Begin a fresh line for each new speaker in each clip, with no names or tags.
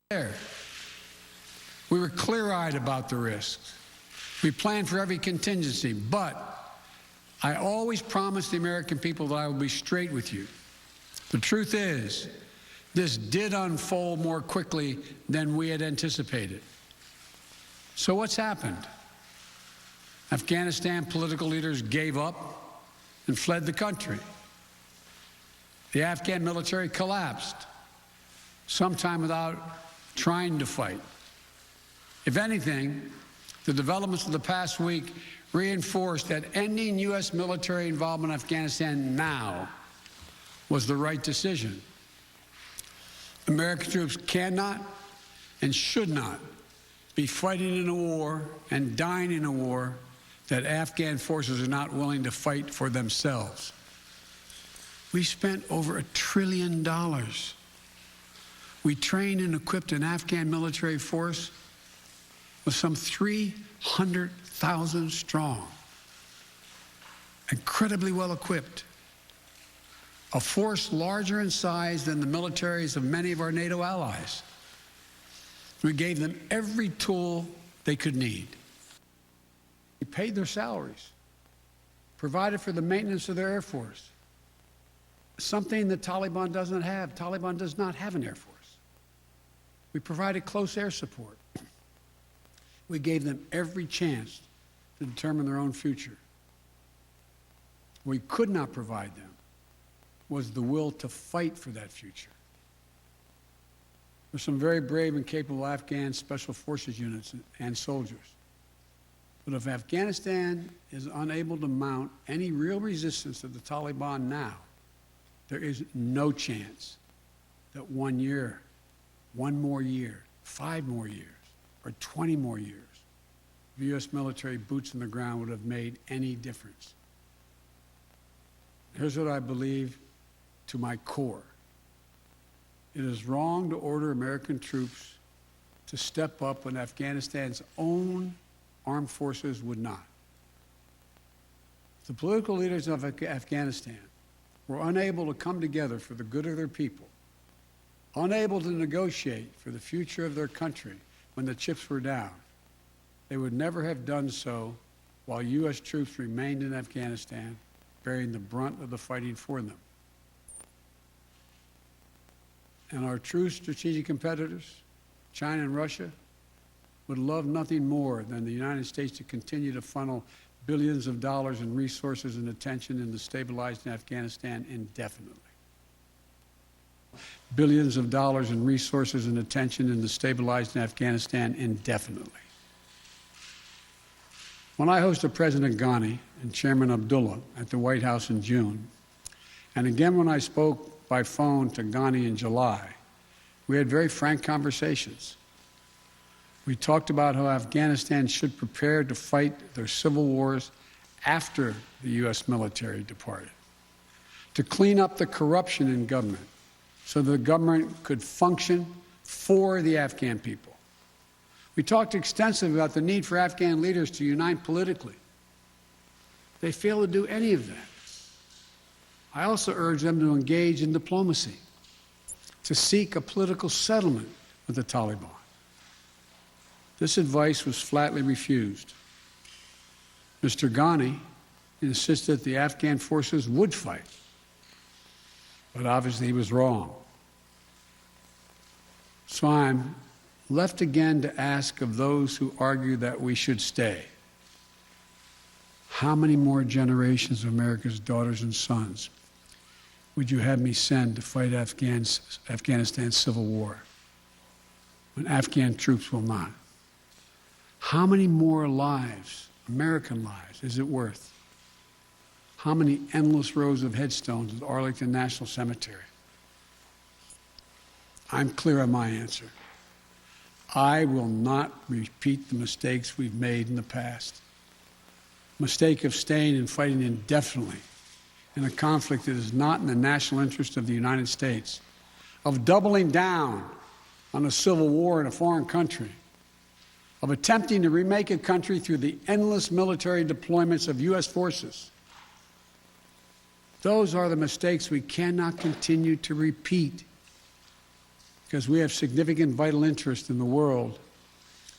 there. We were clear-eyed about the risks. We planned for every contingency, but I always promised the American people that I would be straight with you. The truth is, this did unfold more quickly than we had anticipated. So what's happened? Afghanistan political leaders gave up and fled the country. The Afghan military collapsed, sometime without trying to fight. If anything, the developments of the past week reinforced that ending U.S. military involvement in Afghanistan now was the right decision. American troops cannot and should not be fighting in a war and dying in a war that Afghan forces are not willing to fight for themselves. We spent over $1 trillion. We trained and equipped an Afghan military force with some 300,000 strong, incredibly well equipped, a force larger in size than the militaries of many of our NATO allies. We gave them every tool they could need. We paid their salaries, provided for the maintenance of their Air Force, something the Taliban doesn't have. Taliban does not have an Air Force. We provided close air support. We gave them every chance to determine their own future. What we could not provide them was the will to fight for that future. There's some very brave and capable Afghan special forces units and soldiers. But if Afghanistan is unable to mount any real resistance to the Taliban now, there is no chance that 1 year, 1 more year, 5 more years, or 20 more years, the U.S. military boots on the ground would have made any difference. Here's what I believe to my core. It is wrong to order American troops to step up when Afghanistan's own armed forces would not. The political leaders of Afghanistan were unable to come together for the good of their people, unable to negotiate for the future of their country when the chips were down. They would never have done so while U.S. troops remained in Afghanistan, bearing the brunt of the fighting for them. And our true strategic competitors, China and Russia, would love nothing more than the United States to continue to funnel billions of dollars in resources and attention into stabilizing Afghanistan indefinitely. Billions of dollars in resources and attention into stabilizing Afghanistan indefinitely. When I hosted President Ghani and Chairman Abdullah at the White House in June, and again when I spoke by phone to Ghani in July, we had very frank conversations. We talked about how Afghanistan should prepare to fight their civil wars after the U.S. military departed, to clean up the corruption in government so the government could function for the Afghan people. We talked extensively about the need for Afghan leaders to unite politically. They failed to do any of that. I also urged them to engage in diplomacy, to seek a political settlement with the Taliban. This advice was flatly refused. Mr. Ghani insisted that the Afghan forces would fight, but obviously he was wrong. So I'm left again to ask of those who argue that we should stay, how many more generations of America's daughters and sons would you have me send to fight Afghanistan's civil war when Afghan troops will not? How many more lives, American lives, is it worth? How many endless rows of headstones at Arlington National Cemetery? I'm clear on my answer. I will not repeat the mistakes we've made in the past. Mistake of staying and fighting indefinitely in a conflict that is not in the national interest of the United States, of doubling down on a civil war in a foreign country, of attempting to remake a country through the endless military deployments of U.S. forces. Those are the mistakes we cannot continue to repeat. because we have significant vital interest in the world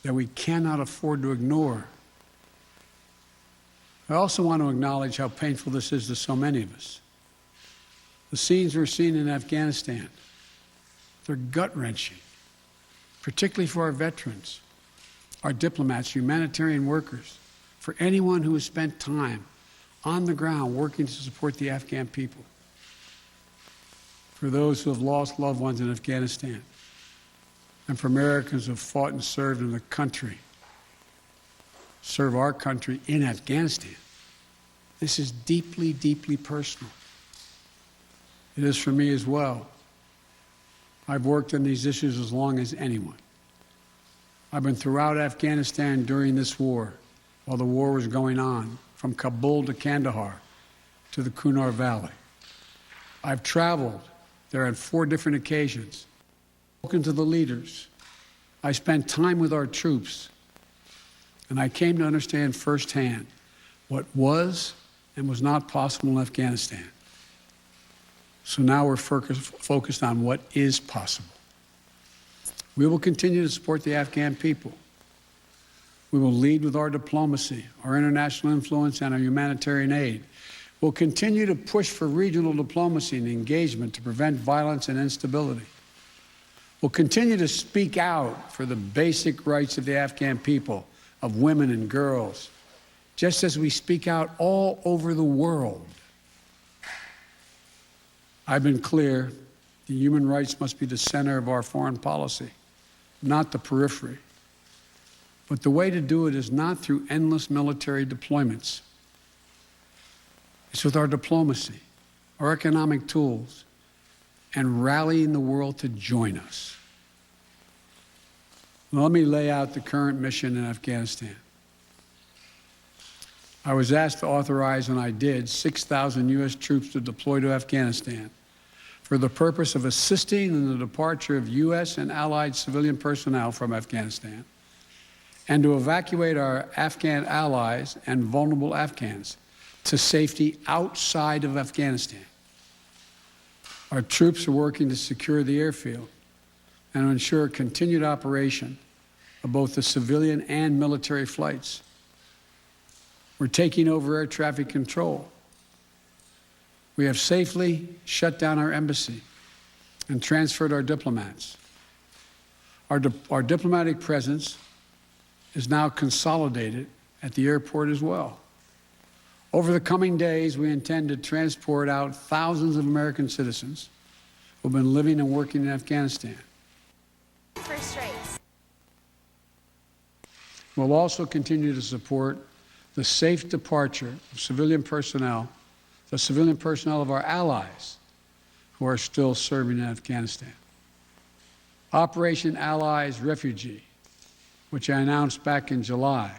that we cannot afford to ignore. I also want to acknowledge how painful this is to so many of us. The scenes we're seeing in Afghanistan, they're gut-wrenching, particularly for our veterans, our diplomats, humanitarian workers, for anyone who has spent time on the ground working to support the Afghan people, for those who have lost loved ones in Afghanistan, and for Americans who have fought and served in the country, serve our country in Afghanistan. This is deeply, deeply personal. It is for me as well. I've worked on these issues as long as anyone. I've been throughout Afghanistan during this war, while the war was going on, from Kabul to Kandahar to the Kunar Valley. I've traveled there on 4 different occasions, spoken to the leaders. I spent time with our troops, and I came to understand firsthand what was and was not possible in Afghanistan. So now we're focused on what is possible. We will continue to support the Afghan people. We will lead with our diplomacy, our international influence, and our humanitarian aid. We'll continue to push for regional diplomacy and engagement to prevent violence and instability. We'll continue to speak out for the basic rights of the Afghan people, of women and girls, just as we speak out all over the world. I've been clear, the human rights must be the center of our foreign policy, not the periphery. But the way to do it is not through endless military deployments. It's with our diplomacy, our economic tools, and rallying the world to join us. Now, let me lay out the current mission in Afghanistan. I was asked to authorize, and I did, 6,000 U.S. troops to deploy to Afghanistan for the purpose of assisting in the departure of U.S. and allied civilian personnel from Afghanistan, and to evacuate our Afghan allies and vulnerable Afghans to safety outside of Afghanistan. Our troops are working to secure the airfield and to ensure continued operation of both the civilian and military flights. We're taking over air traffic control. We have safely shut down our embassy and transferred our diplomats. Our diplomatic presence is now consolidated at the airport as well. Over the coming days, we intend to transport out thousands of American citizens who have been living and working in Afghanistan.
First race.
We'll also continue to support the safe departure of civilian personnel, the civilian personnel of our allies who are still serving in Afghanistan. Operation Allies Refugee, which I announced back in July,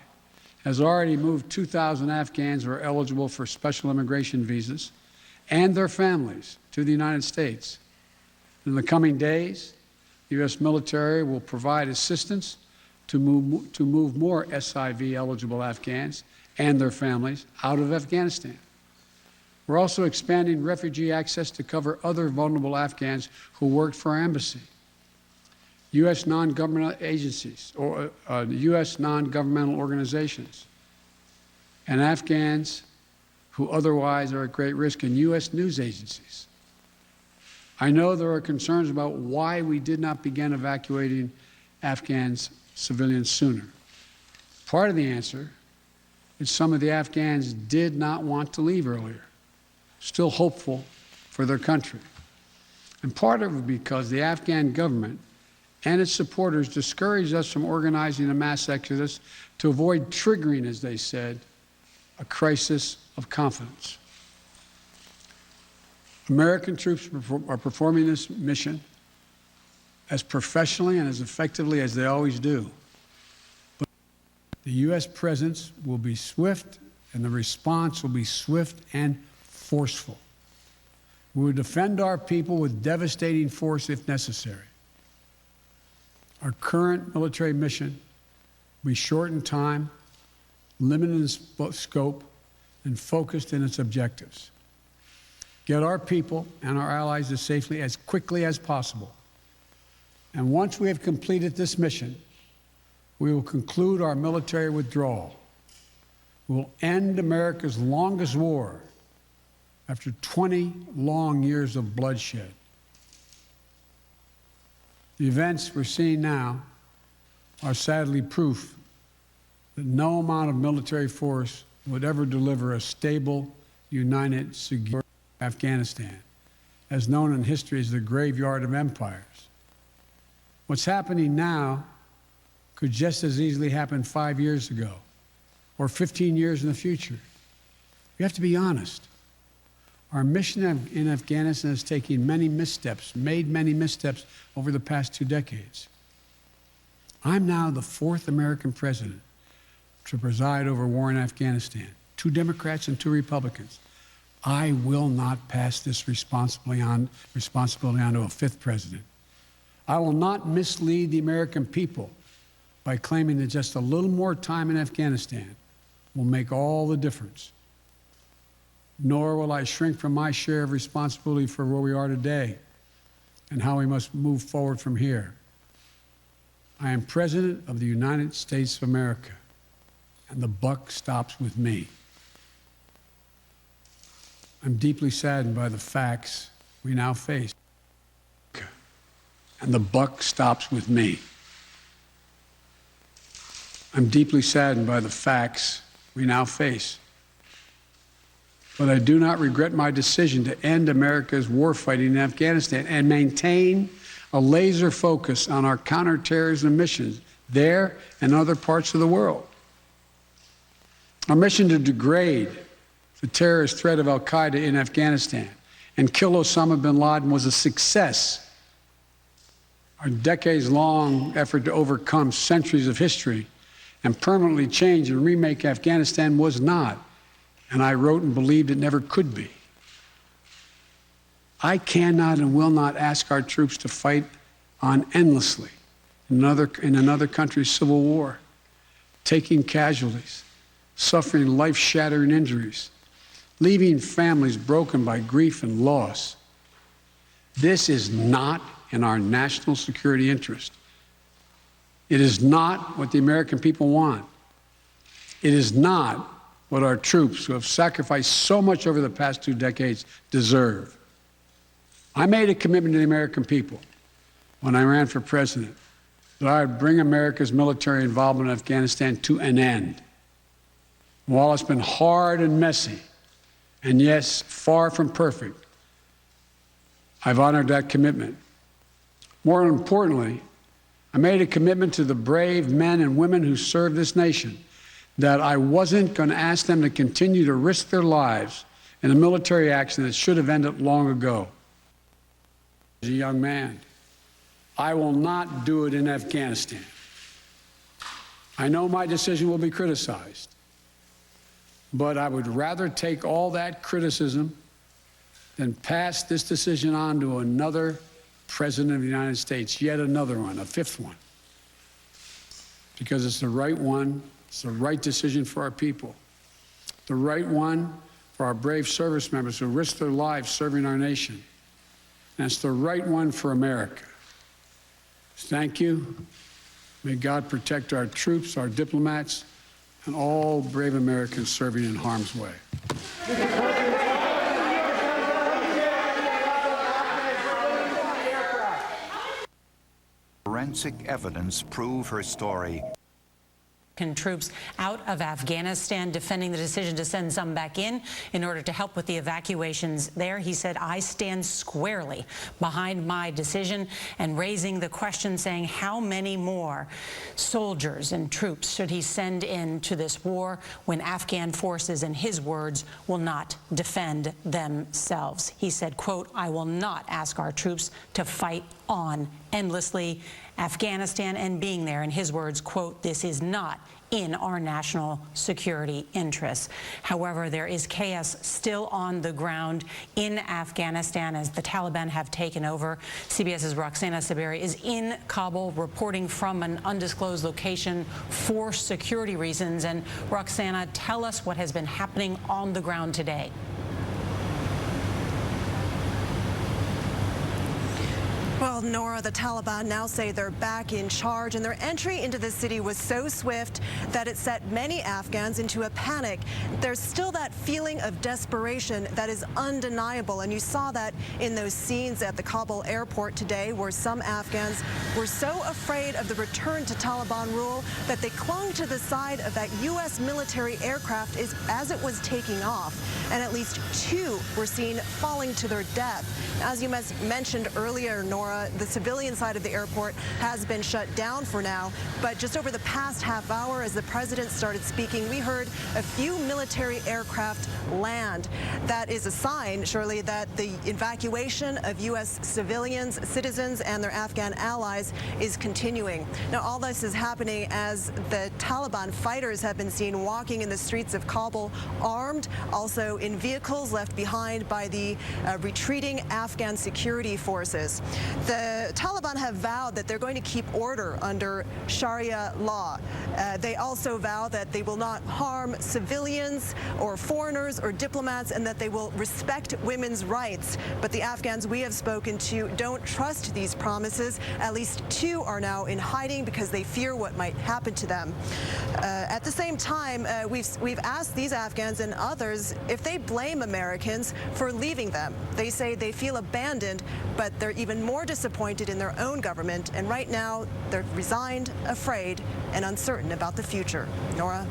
has already moved 2,000 Afghans who are eligible for special immigration visas and their families to the United States. In the coming days, the U.S. military will provide assistance to move more SIV-eligible Afghans and their families out of Afghanistan. We're also expanding refugee access to cover other vulnerable Afghans who worked for our embassy, U.S. non-governmental agencies, or U.S. non-governmental organizations, and Afghans who otherwise are at great risk, and U.S. news agencies. I know there are concerns about why we did not begin evacuating Afghans civilians sooner. Part of the answer is some of the Afghans did not want to leave earlier, still hopeful for their country. And part of it because the Afghan government and its supporters discouraged us from organizing a mass exodus to avoid triggering, as they said, a crisis of confidence. American troops are performing this mission as professionally and as effectively as they always do. But the U.S. presence will be swift, and the response will be swift and forceful. We will defend our people with devastating force if necessary. Our current military mission will be short in time, limited in scope, and focused in its objectives. Get our people and our allies to safety as quickly as possible. And once we have completed this mission, we will conclude our military withdrawal. We will end America's longest war after 20 long years of bloodshed. The events we're seeing now are sadly proof that no amount of military force would ever deliver a stable, united, secure Afghanistan, as known in history as the graveyard of empires. What's happening now could just as easily happen 5 years ago or 15 years in the future. You have to be honest. Our mission in Afghanistan is taking many missteps, made many missteps over the past 2 decades. I'm now the 4th American president to preside over war in Afghanistan, 2 Democrats and 2 Republicans. I will not pass this responsibility on to a 5th president. I will not mislead the American people by claiming that just a little more time in Afghanistan will make all the difference. Nor will I shrink from my share of responsibility for where we are today and how we must move forward from here. I am President of the United States of America, and the buck stops with me. I'm deeply saddened by the facts we now face, and the buck stops with me. I'm deeply saddened by the facts we now face. But I do not regret my decision to end America's warfighting in Afghanistan and maintain a laser focus on our counterterrorism missions there and other parts of the world. Our mission to degrade the terrorist threat of al-Qaeda in Afghanistan and kill Osama bin Laden was a success. Our decades-long effort to overcome centuries of history and permanently change and remake Afghanistan was not. And I wrote and believed it never could be. I cannot and will not ask our troops to fight on endlessly in another country's civil war, taking casualties, suffering life-shattering injuries, leaving families broken by grief and loss. This is not in our national security interest. It is not what the American people want. It is not what our troops, who have sacrificed so much over the past 2 decades, deserve. I made a commitment to the American people when I ran for president that I would bring America's military involvement in Afghanistan to an end. While it's been hard and messy, and yes, far from perfect, I've honored that commitment. More importantly, I made a commitment to the brave men and women who serve this nation that I wasn't going to ask them to continue to risk their lives in a military action that should have ended long ago. As a young man, I will not do it in Afghanistan. I know my decision will be criticized, but I would rather take all that criticism than pass this decision on to another president of the United States, yet another one, a 5th one, because it's the right one. It's the right decision for our people, the right one for our brave service members who risk their lives serving our nation, and it's the right one for America. Thank you. May God protect our troops, our diplomats, and all brave Americans serving in harm's way.
Forensic evidence prove her story.
Troops out of Afghanistan, defending the decision to send some back in order to help with the evacuations there. He said, I stand squarely behind my decision, and raising the question saying how many more soldiers and troops should he send into this war when Afghan forces, in his words, will not defend themselves. He said, quote, I will not ask our troops to fight on endlessly. Afghanistan and being there, in his words, quote, this is not in our national security interests. However, there is chaos still on the ground in Afghanistan as the Taliban have taken over. CBS's Roxana Saberi is in Kabul reporting from an undisclosed location for security reasons. And Roxana, tell us what has been happening on the ground today.
Well, Nora, the Taliban now say they're back in charge, and their entry into the city was so swift that it set many Afghans into a panic. There's still that feeling of desperation that is undeniable, and you saw that in those scenes at the Kabul airport today, where some Afghans were so afraid of the return to Taliban rule that they clung to the side of that U.S. military aircraft as it was taking off, and at least 2 were seen falling to their death. As you mentioned earlier, Nora, the civilian side of the airport has been shut down for now, but just over the past half hour, as the president started speaking, we heard a few military aircraft land. That is a sign, surely, that the evacuation of U.S. civilians, citizens, and their Afghan allies is continuing. Now, all this is happening as the Taliban fighters have been seen walking in the streets of Kabul armed, also in vehicles left behind by the retreating Afghan security forces. The Taliban have vowed that they're going to keep order under Sharia law. They also vow that they will not harm civilians or foreigners or diplomats, and that they will respect women's rights. But the Afghans we have spoken to don't trust these promises. At least 2 are now in hiding because they fear what might happen to them. At the same time, we've asked these Afghans and others if they blame Americans for leaving them. They say they feel abandoned, but they're even more disappointed in their own government, and right now they're resigned, afraid, and uncertain about the future. Nora?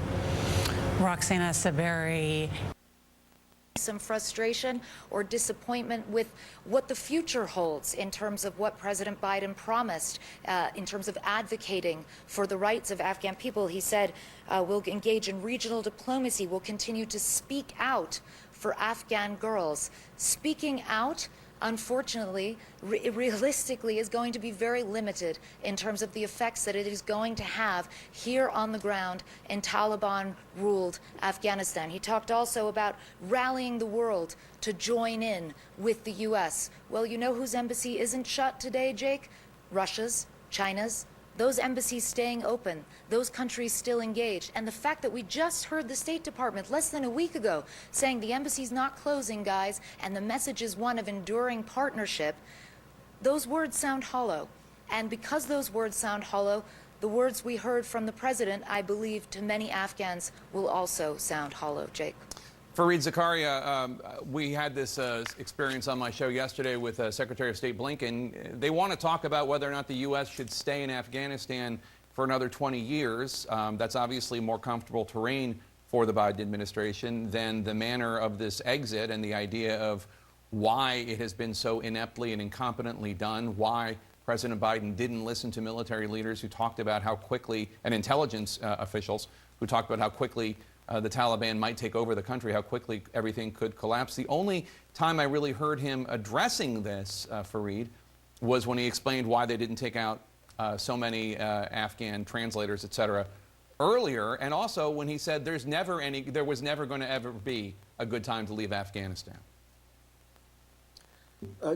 Roxana Saberi.
Some frustration or disappointment with what the future holds in terms of what President Biden promised in terms of advocating for the rights of Afghan people. He said we'll engage in regional diplomacy, we'll continue to speak out for Afghan girls. Speaking out, unfortunately, realistically, is going to be very limited in terms of the effects that it is going to have here on the ground in Taliban-ruled Afghanistan. He talked also about rallying the world to join in with the U.S. Well, you know whose embassy isn't shut today, Jake? Russia's, China's. Those embassies staying open, those countries still engaged. And the fact that we just heard the State Department less than a week ago saying the embassy's not closing, guys, and the message is one of enduring partnership, those words sound hollow. And because those words sound hollow, the words we heard from the president, I believe, to many Afghans will also sound hollow. Jake.
Fareed Zakaria, we had this experience on my show yesterday with Secretary of State Blinken. They want to talk about whether or not the U.S. should stay in Afghanistan for another 20 years. That's obviously more comfortable terrain for the Biden administration than the manner of this exit and the idea of why it has been so ineptly and incompetently done, why President Biden didn't listen to military leaders who talked about how quickly, and intelligence officials who talked about how quickly the Taliban might take over the country, how quickly everything could collapse. The only time I really heard him addressing this, Fareed, was when he explained why they didn't take out so many Afghan translators, et cetera, earlier, and also when he said there was never going to ever be a good time to leave Afghanistan.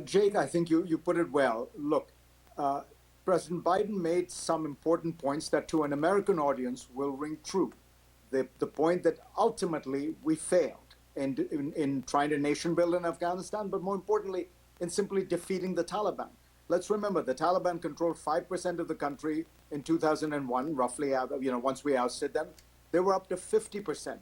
Jake, I think you put it well. Look, President Biden made some important points that to an American audience will ring true. The point that ultimately we failed in trying to nation build in Afghanistan, but more importantly, in simply defeating the Taliban. Let's remember, the Taliban controlled 5% of the country in 2001, roughly, once we ousted them. They were up to 50%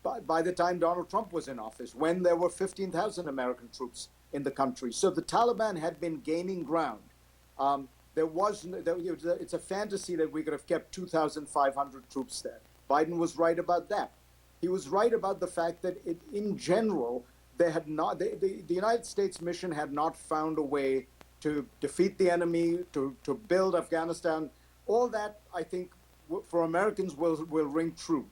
by the time Donald Trump was in office, when there were 15,000 American troops in the country. So the Taliban had been gaining ground. It's a fantasy that we could have kept 2,500 troops there. Biden was right about that. He was right about the fact that in general, the United States mission had not found a way to defeat the enemy, to build Afghanistan. All that, I think, for Americans will ring true.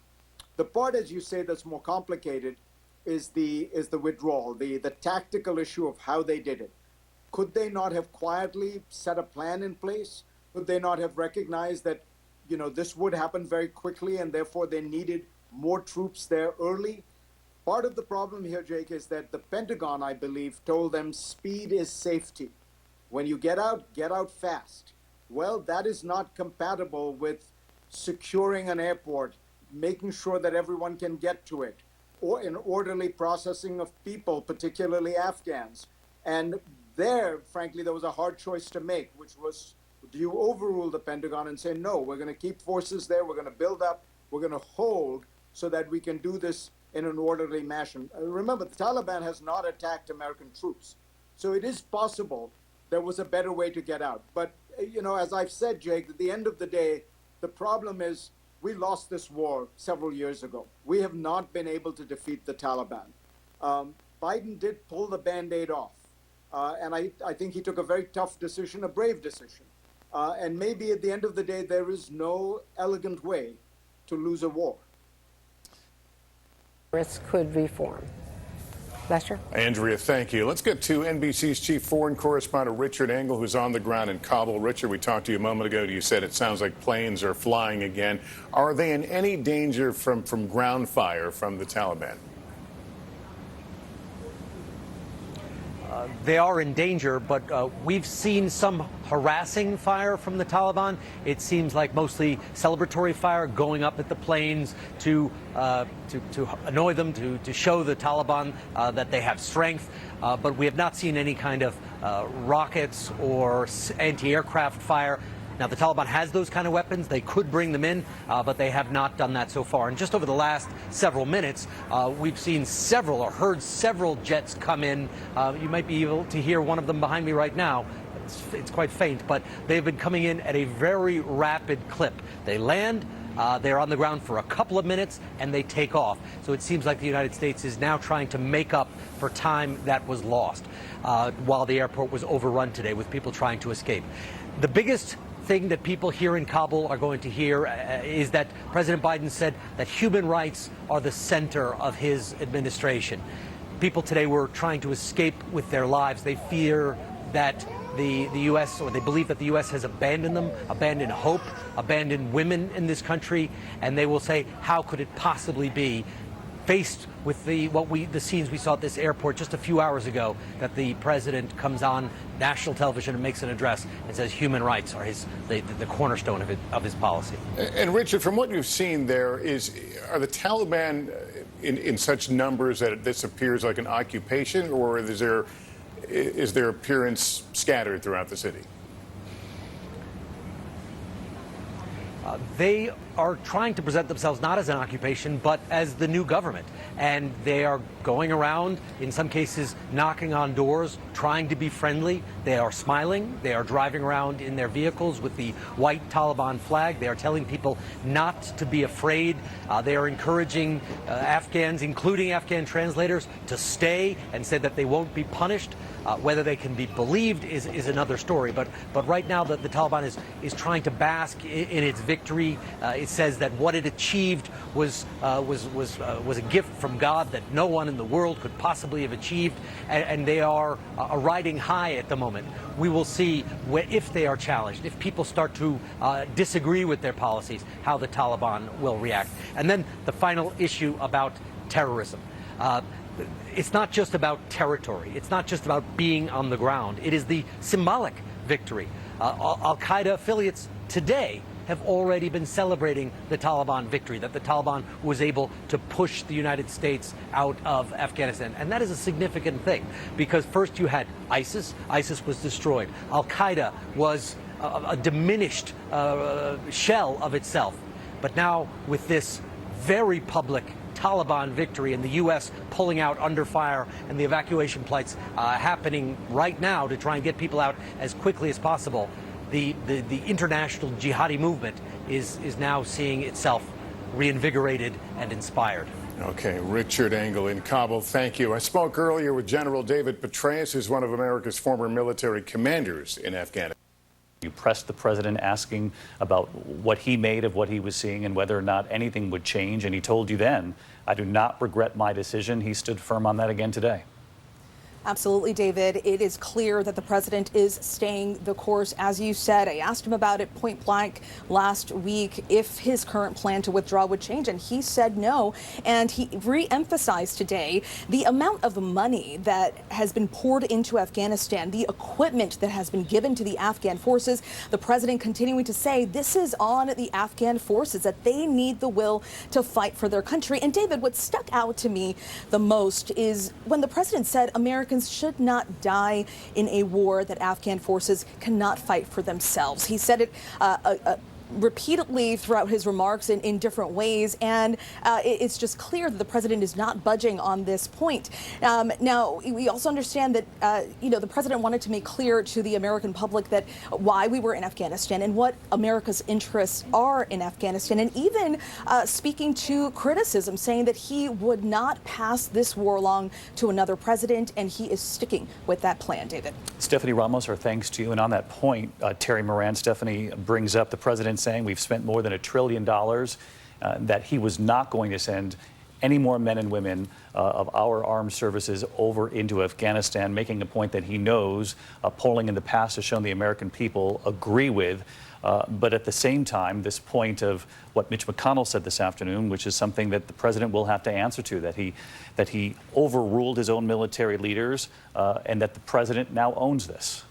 The part, as you say, that's more complicated is the withdrawal, the tactical issue of how they did it. Could they not have quietly set a plan in place? Could they not have recognized that this would happen very quickly, and therefore they needed more troops there early? Part of the problem here, Jake, is that the Pentagon, I believe, told them speed is safety. When you get out fast. Well, that is not compatible with securing an airport, making sure that everyone can get to it, or an orderly processing of people, particularly Afghans. And there, frankly, there was a hard choice to make, which was, do you overrule the Pentagon and say, no, we're going to keep forces there, we're going to build up, we're going to hold so that we can do this in an orderly fashion. Remember, the Taliban has not attacked American troops. So it is possible there was a better way to get out. But, you know, as I've said, Jake, at the end of the day, the problem is we lost this war several years ago. We have not been able to defeat the Taliban. Biden did pull the Band-Aid off. And I think he took a very tough decision, a brave decision. And maybe at the end of the day, there is no elegant way to lose a war.
Congress could reform. Lester?
Andrea, thank you. Let's get to NBC's chief foreign correspondent, Richard Engel, who's on the ground in Kabul. Richard, we talked to you a moment ago. You said it sounds like planes are flying again. Are they in any danger from ground fire from the Taliban?
They are in danger, but we've seen some harassing fire from the Taliban. It seems like mostly celebratory fire going up at the planes to annoy them, to show the Taliban that they have strength. But we have not seen any kind of rockets or anti-aircraft fire. Now, the Taliban has those kind of weapons. They could bring them in, but they have not done that so far. And just over the last several minutes, we've seen several or heard several jets come in. You might be able to hear one of them behind me right now. It's quite faint, but they've been coming in at a very rapid clip. They land. They're on the ground for a couple of minutes, and they take off. So it seems like the United States is now trying to make up for time that was lost while the airport was overrun today with people trying to escape. The biggest thing that people here in Kabul are going to hear is that President Biden said that human rights are the center of his administration. People today were trying to escape with their lives. They fear that the U.S., or they believe that the U.S. has abandoned them, abandoned hope, abandoned women in this country, and they will say, how could it possibly be, faced with the scenes we saw at this airport just a few hours ago, that the president comes on national television and makes an address and says human rights are the cornerstone of his policy.
And Richard, from what you've seen there, are the Taliban in such numbers that this appears like an occupation, or is their appearance scattered throughout the city?
They are trying to present themselves not as an occupation, but as the new government. And they are going around, in some cases, knocking on doors, trying to be friendly. They are smiling. They are driving around in their vehicles with the white Taliban flag. They are telling people not to be afraid. They are encouraging Afghans, including Afghan translators, to stay and say that they won't be punished. Whether they can be believed is another story. But right now, the Taliban is trying to bask in its victory. It says that what it achieved was a gift from God that no one in the world could possibly have achieved, and they are riding high at the moment. We will see if they are challenged, if people start to disagree with their policies, how the Taliban will react. And then the final issue about terrorism. It's not just about territory. It's not just about being on the ground. It is the symbolic victory. Al-Qaeda affiliates today have already been celebrating the Taliban victory, that the Taliban was able to push the United States out of Afghanistan. And that is a significant thing, because first you had ISIS. ISIS was destroyed. Al-Qaeda was a diminished shell of itself. But now with this very public Taliban victory and the U.S. pulling out under fire and the evacuation flights happening right now to try and get people out as quickly as possible, the international jihadi movement is now seeing itself reinvigorated and inspired.
Okay, Richard Engel in Kabul, thank you. I spoke earlier with General David Petraeus, who's one of America's former military commanders in Afghanistan.
You pressed the president asking about what he made of what he was seeing and whether or not anything would change, and he told you then, I do not regret my decision. He stood firm on that again today.
Absolutely, David. It is clear that the president is staying the course. As you said, I asked him about it point blank last week, if his current plan to withdraw would change, and he said no. And he re-emphasized today the amount of money that has been poured into Afghanistan, the equipment that has been given to the Afghan forces. The president continuing to say this is on the Afghan forces, that they need the will to fight for their country. And David, what stuck out to me the most is when the president said America Americans should not die in a war that Afghan forces cannot fight for themselves. He said it repeatedly throughout his remarks in different ways, and it's just clear that the president is not budging on this point. Now, we also understand that the president wanted to make clear to the American public that why we were in Afghanistan and what America's interests are in Afghanistan, and even speaking to criticism, saying that he would not pass this war along to another president, and he is sticking with that plan. David.
Stephanie Ramos, our thanks to you. And on that point, Terry Moran, Stephanie brings up the president saying we've spent more than $1 trillion, that he was not going to send any more men and women of our armed services over into Afghanistan, making a point that he knows polling in the past has shown the American people agree with. But at the same time, this point of what Mitch McConnell said this afternoon, which is something that the president will have to answer to, that he overruled his own military leaders, and that the president now owns this.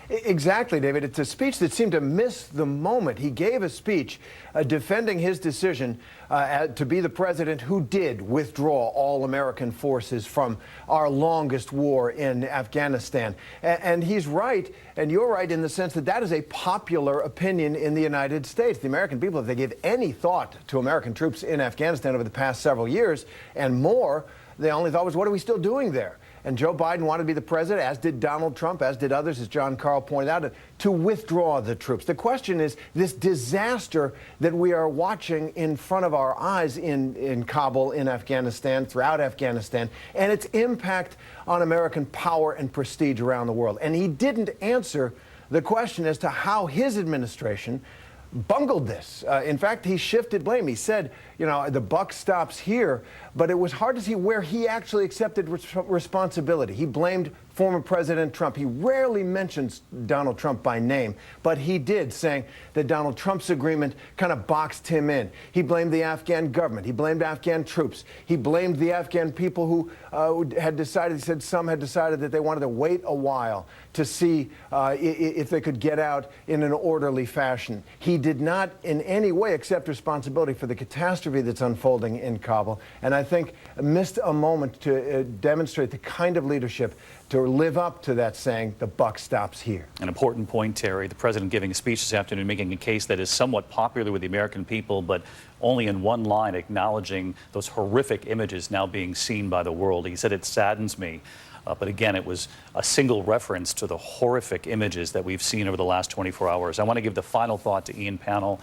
Exactly, David. It's a speech that seemed to miss the moment. He gave a speech defending his decision to be the president who did withdraw all American forces from our longest war in Afghanistan. And he's right, and you're right in the sense that that is a popular opinion in the United States. The American people, if they give any thought to American troops in Afghanistan over the past several years and more, the only thought was, what are we still doing there? And Joe Biden wanted to be the president, as did Donald Trump, as did others, as John Carl pointed out, to withdraw the troops. The question is this disaster that we are watching in front of our eyes in Kabul, in Afghanistan, throughout Afghanistan, and its impact on American power and prestige around the world. And he didn't answer the question as to how his administration bungled this. In fact, he shifted blame. He said, the buck stops here, but it was hard to see where he actually accepted responsibility. He blamed former President Trump. He rarely mentions Donald Trump by name, but he did, saying that Donald Trump's agreement kind of boxed him in. He blamed the Afghan government. He blamed Afghan troops. He blamed the Afghan people who had decided, he said some had decided that they wanted to wait a while to see if they could get out in an orderly fashion. He did not in any way accept responsibility for the catastrophe that's unfolding in Kabul, and I think missed a moment to demonstrate the kind of leadership to live up to that saying, the buck stops here.
An important point, Terry. The president giving a speech this afternoon, making a case that is somewhat popular with the American people, but only in one line acknowledging those horrific images now being seen by the world. He said, it saddens me. But again, it was a single reference to the horrific images that we've seen over the last 24 hours. I want to give the final thought to Ian Pannell.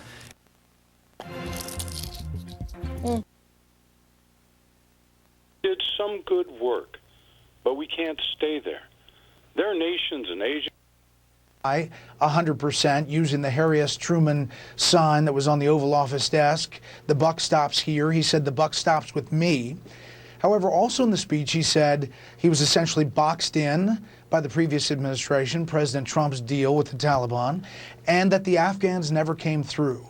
Did some good work, but we can't stay there. There are nations in Asia.
100% using the Harry S. Truman sign that was on the Oval Office desk. The buck stops here. He said the buck stops with me. However, also in the speech, he said he was essentially boxed in by the previous administration, President Trump's deal with the Taliban, and that the Afghans never came through.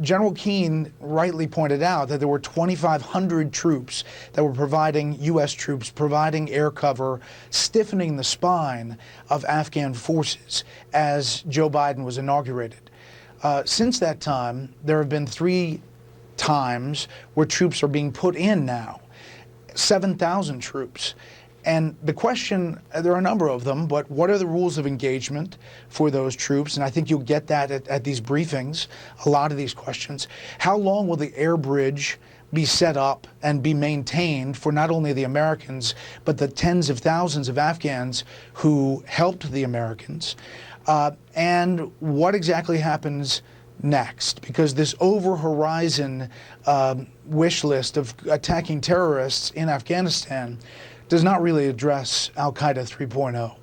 General Keane rightly pointed out that there were 2,500 troops that were providing, U.S. troops providing air cover, stiffening the spine of Afghan forces as Joe Biden was inaugurated. Since that time, there have been 3 times where troops are being put in now. 7,000 troops. And the question, there are a number of them, but what are the rules of engagement for those troops? And I think you'll get that at these briefings, a lot of these questions. How long will the air bridge be set up and be maintained for not only the Americans, but the tens of thousands of Afghans who helped the Americans? And what exactly happens next? Because this over-horizon wish list of attacking terrorists in Afghanistan does not really address Al-Qaeda 3.0.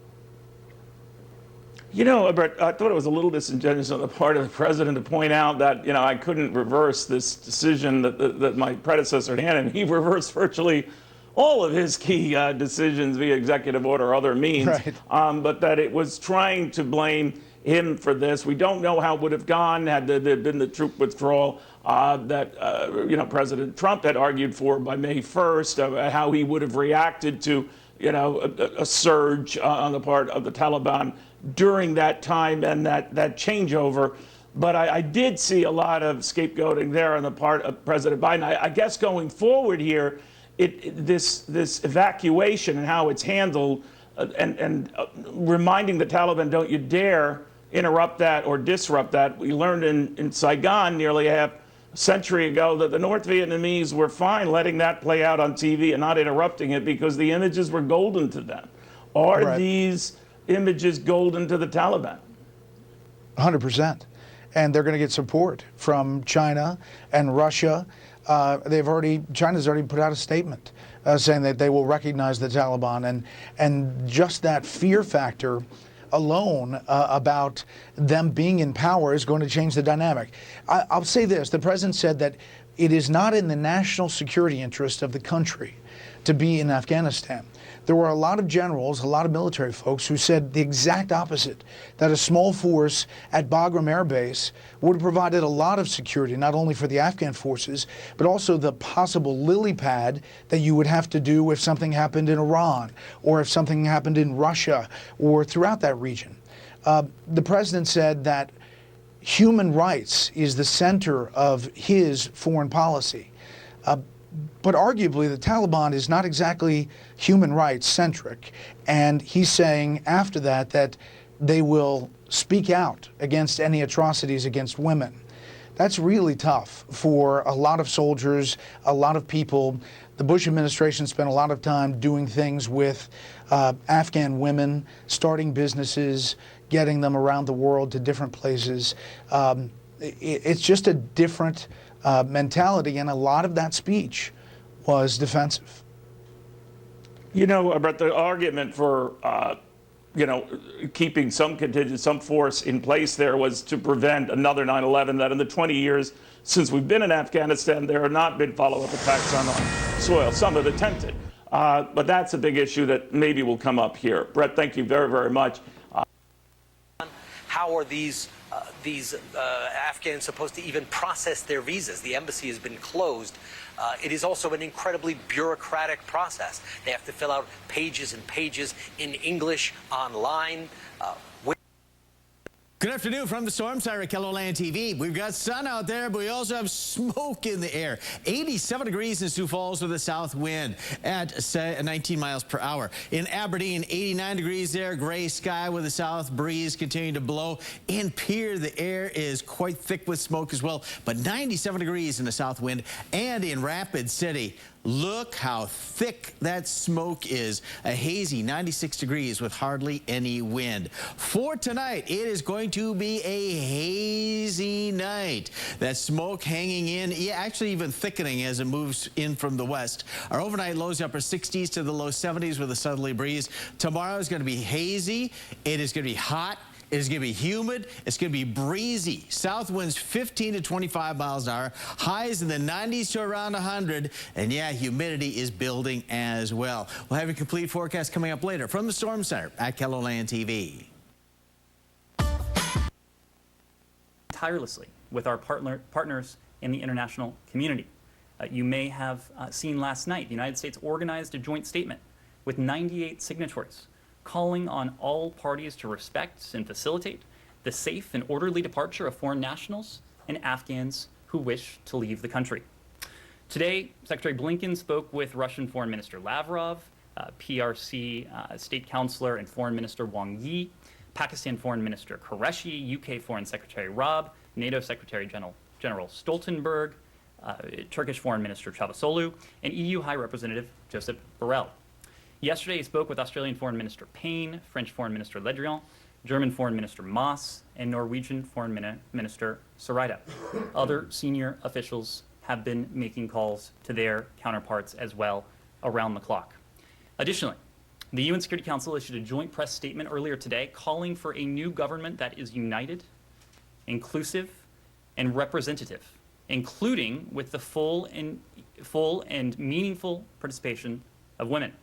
You know, Brett, I thought it was a little disingenuous on the part of the president to point out that, I couldn't reverse this decision that my predecessor had, and he reversed virtually all of his key decisions via executive order or other means, right. But that it was trying to blame him for this. We don't know how it would have gone had there been the troop withdrawal that President Trump had argued for by May 1st, how he would have reacted to a surge on the part of the Taliban during that time and that changeover. But I did see a lot of scapegoating there on the part of President Biden. I guess going forward here, this evacuation and how it's handled, and reminding the Taliban, don't you dare interrupt that or disrupt that. We learned in Saigon nearly half a century ago that the North Vietnamese were fine letting that play out on TV and not interrupting it because the images were golden to them. Are these images golden to the Taliban?
100%. And they're going to get support from China and Russia. China's already put out a statement saying that they will recognize the Taliban, and just that fear factor alone about them being in power is going to change the dynamic. I'll say this: the president said that it is not in the national security interest of the country to be in Afghanistan. There were a lot of generals, a lot of military folks who said the exact opposite, that a small force at Bagram Air Base would have provided a lot of security, not only for the Afghan forces, but also the possible lily pad that you would have to do if something happened in Iran, or if something happened in Russia, or throughout that region. The president said that human rights is the center of his foreign policy. But arguably, the Taliban is not exactly human rights centric. And he's saying after that that they will speak out against any atrocities against women. That's really tough for a lot of soldiers, a lot of people. The Bush administration spent a lot of time doing things with Afghan women, starting businesses, getting them around the world to different places. It's just a different mentality, and a lot of that speech was defensive.
You know, about the argument for, keeping some contingent, some force in place there was to prevent another 9/11, that in the 20 years since we've been in Afghanistan, there have not been follow-up attacks on our soil. Some have attempted. But that's a big issue that maybe will come up here. Brett, thank you very, very much.
How are these Afghans supposed to even process their visas? The embassy has been closed. It is also an incredibly bureaucratic process. They have to fill out pages and pages in English online.
Good afternoon from the storm center at KELO TV. We've got sun out there, but we also have smoke in the air. 87 degrees in Sioux Falls with a south wind at 19 miles per hour. In Aberdeen, 89 degrees there, gray sky with a south breeze continuing to blow. In Pierre, the air is quite thick with smoke as well, but 97 degrees in the south wind. And in Rapid City, look how thick that smoke is. A hazy 96 degrees with hardly any wind. For tonight, it is going to be a hazy night. That smoke hanging in, actually even thickening as it moves in from the west. Our overnight lows upper 60s to the low 70s with a southerly breeze. Tomorrow is going to be hazy. It is going to be hot. It is going to be humid. It's going to be breezy. South winds 15 to 25 miles an hour. Highs in the 90s to around 100. And yeah, humidity is building as well. We'll have a complete forecast coming up later from the Storm Center at KELO TV.
Tirelessly with our partners in the international community. You may have seen last night, the United States organized a joint statement with 98 signatories, calling on all parties to respect and facilitate the safe and orderly departure of foreign nationals and Afghans who wish to leave the country. Today, Secretary Blinken spoke with Russian Foreign Minister Lavrov, PRC State Counselor and Foreign Minister Wang Yi, Pakistan Foreign Minister Qureshi, UK Foreign Secretary Raab, NATO Secretary General Stoltenberg, Turkish Foreign Minister Çavuşoğlu, and EU High Representative Josep Borrell. Yesterday, he spoke with Australian Foreign Minister Payne, French Foreign Minister Le Drian, German Foreign Minister Maas, and Norwegian Foreign Minister Søreide. Other senior officials have been making calls to their counterparts as well around the clock. Additionally, the UN Security Council issued a joint press statement earlier today calling for a new government that is united, inclusive, and representative, including with the full and meaningful participation of women.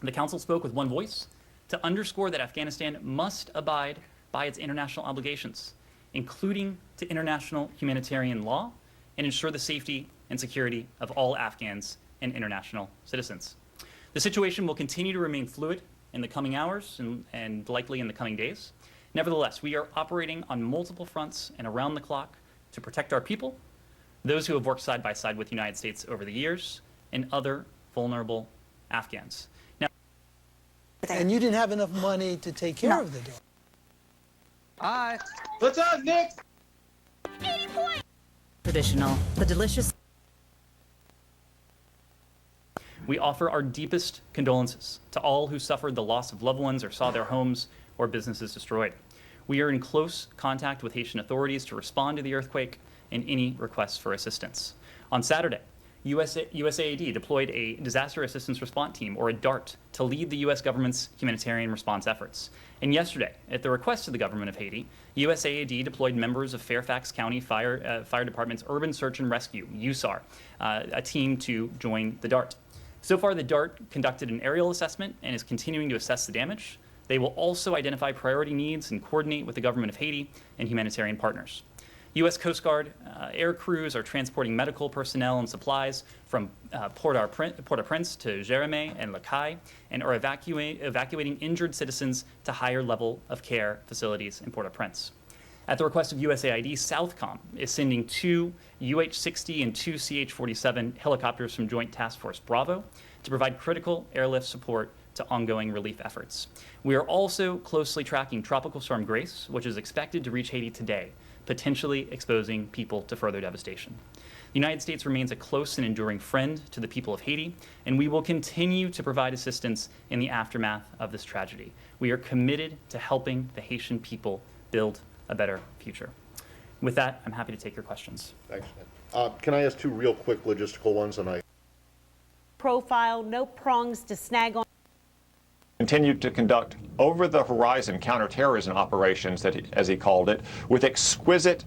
The Council spoke with one voice to underscore that Afghanistan must abide by its international obligations, including to international humanitarian law, and ensure the safety and security of all Afghans and international citizens. The situation will continue to remain fluid in the coming hours and likely in the coming days. Nevertheless, we are operating on multiple fronts and around the clock to protect our people, those who have worked side by side with the United States over the years, and other vulnerable Afghans. Now,
and you didn't have enough money to take care of the dog.
Hi. What's up, Nick?
80 points.
Traditional, the delicious.
we offer our deepest condolences to all who suffered the loss of loved ones or saw their homes or businesses destroyed. We are in close contact with Haitian authorities to respond to the earthquake and any requests for assistance. On Saturday, USAID deployed a Disaster Assistance Response Team, or a DART, to lead the U.S. government's humanitarian response efforts. And yesterday, at the request of the government of Haiti, USAID deployed members of Fairfax County Fire Department's Urban Search and Rescue, USAR, a team to join the DART. So far, the DART conducted an aerial assessment and is continuing to assess the damage. They will also identify priority needs and coordinate with the government of Haiti and humanitarian partners. U.S. Coast Guard air crews are transporting medical personnel and supplies from Port-au-Prince to Jérémie and Le Cay, and are evacuating injured citizens to higher level of care facilities in Port-au-Prince. At the request of USAID, Southcom is sending 2 UH-60 and 2 CH-47 helicopters from Joint Task Force Bravo to provide critical airlift support to ongoing relief efforts. We are also closely tracking Tropical Storm Grace, which is expected to reach Haiti today, potentially exposing people to further devastation. The United States remains a close and enduring friend to the people of Haiti, and we will continue to provide assistance in the aftermath of this tragedy. We are committed to helping the Haitian people build a better future. With that, I'm happy to take your questions.
Thanks, Ned. Can I ask two real quick logistical ones? And
Profile, no prongs to snag on.
Continued to conduct over-the-horizon counterterrorism operations, that, as he called it, with exquisite.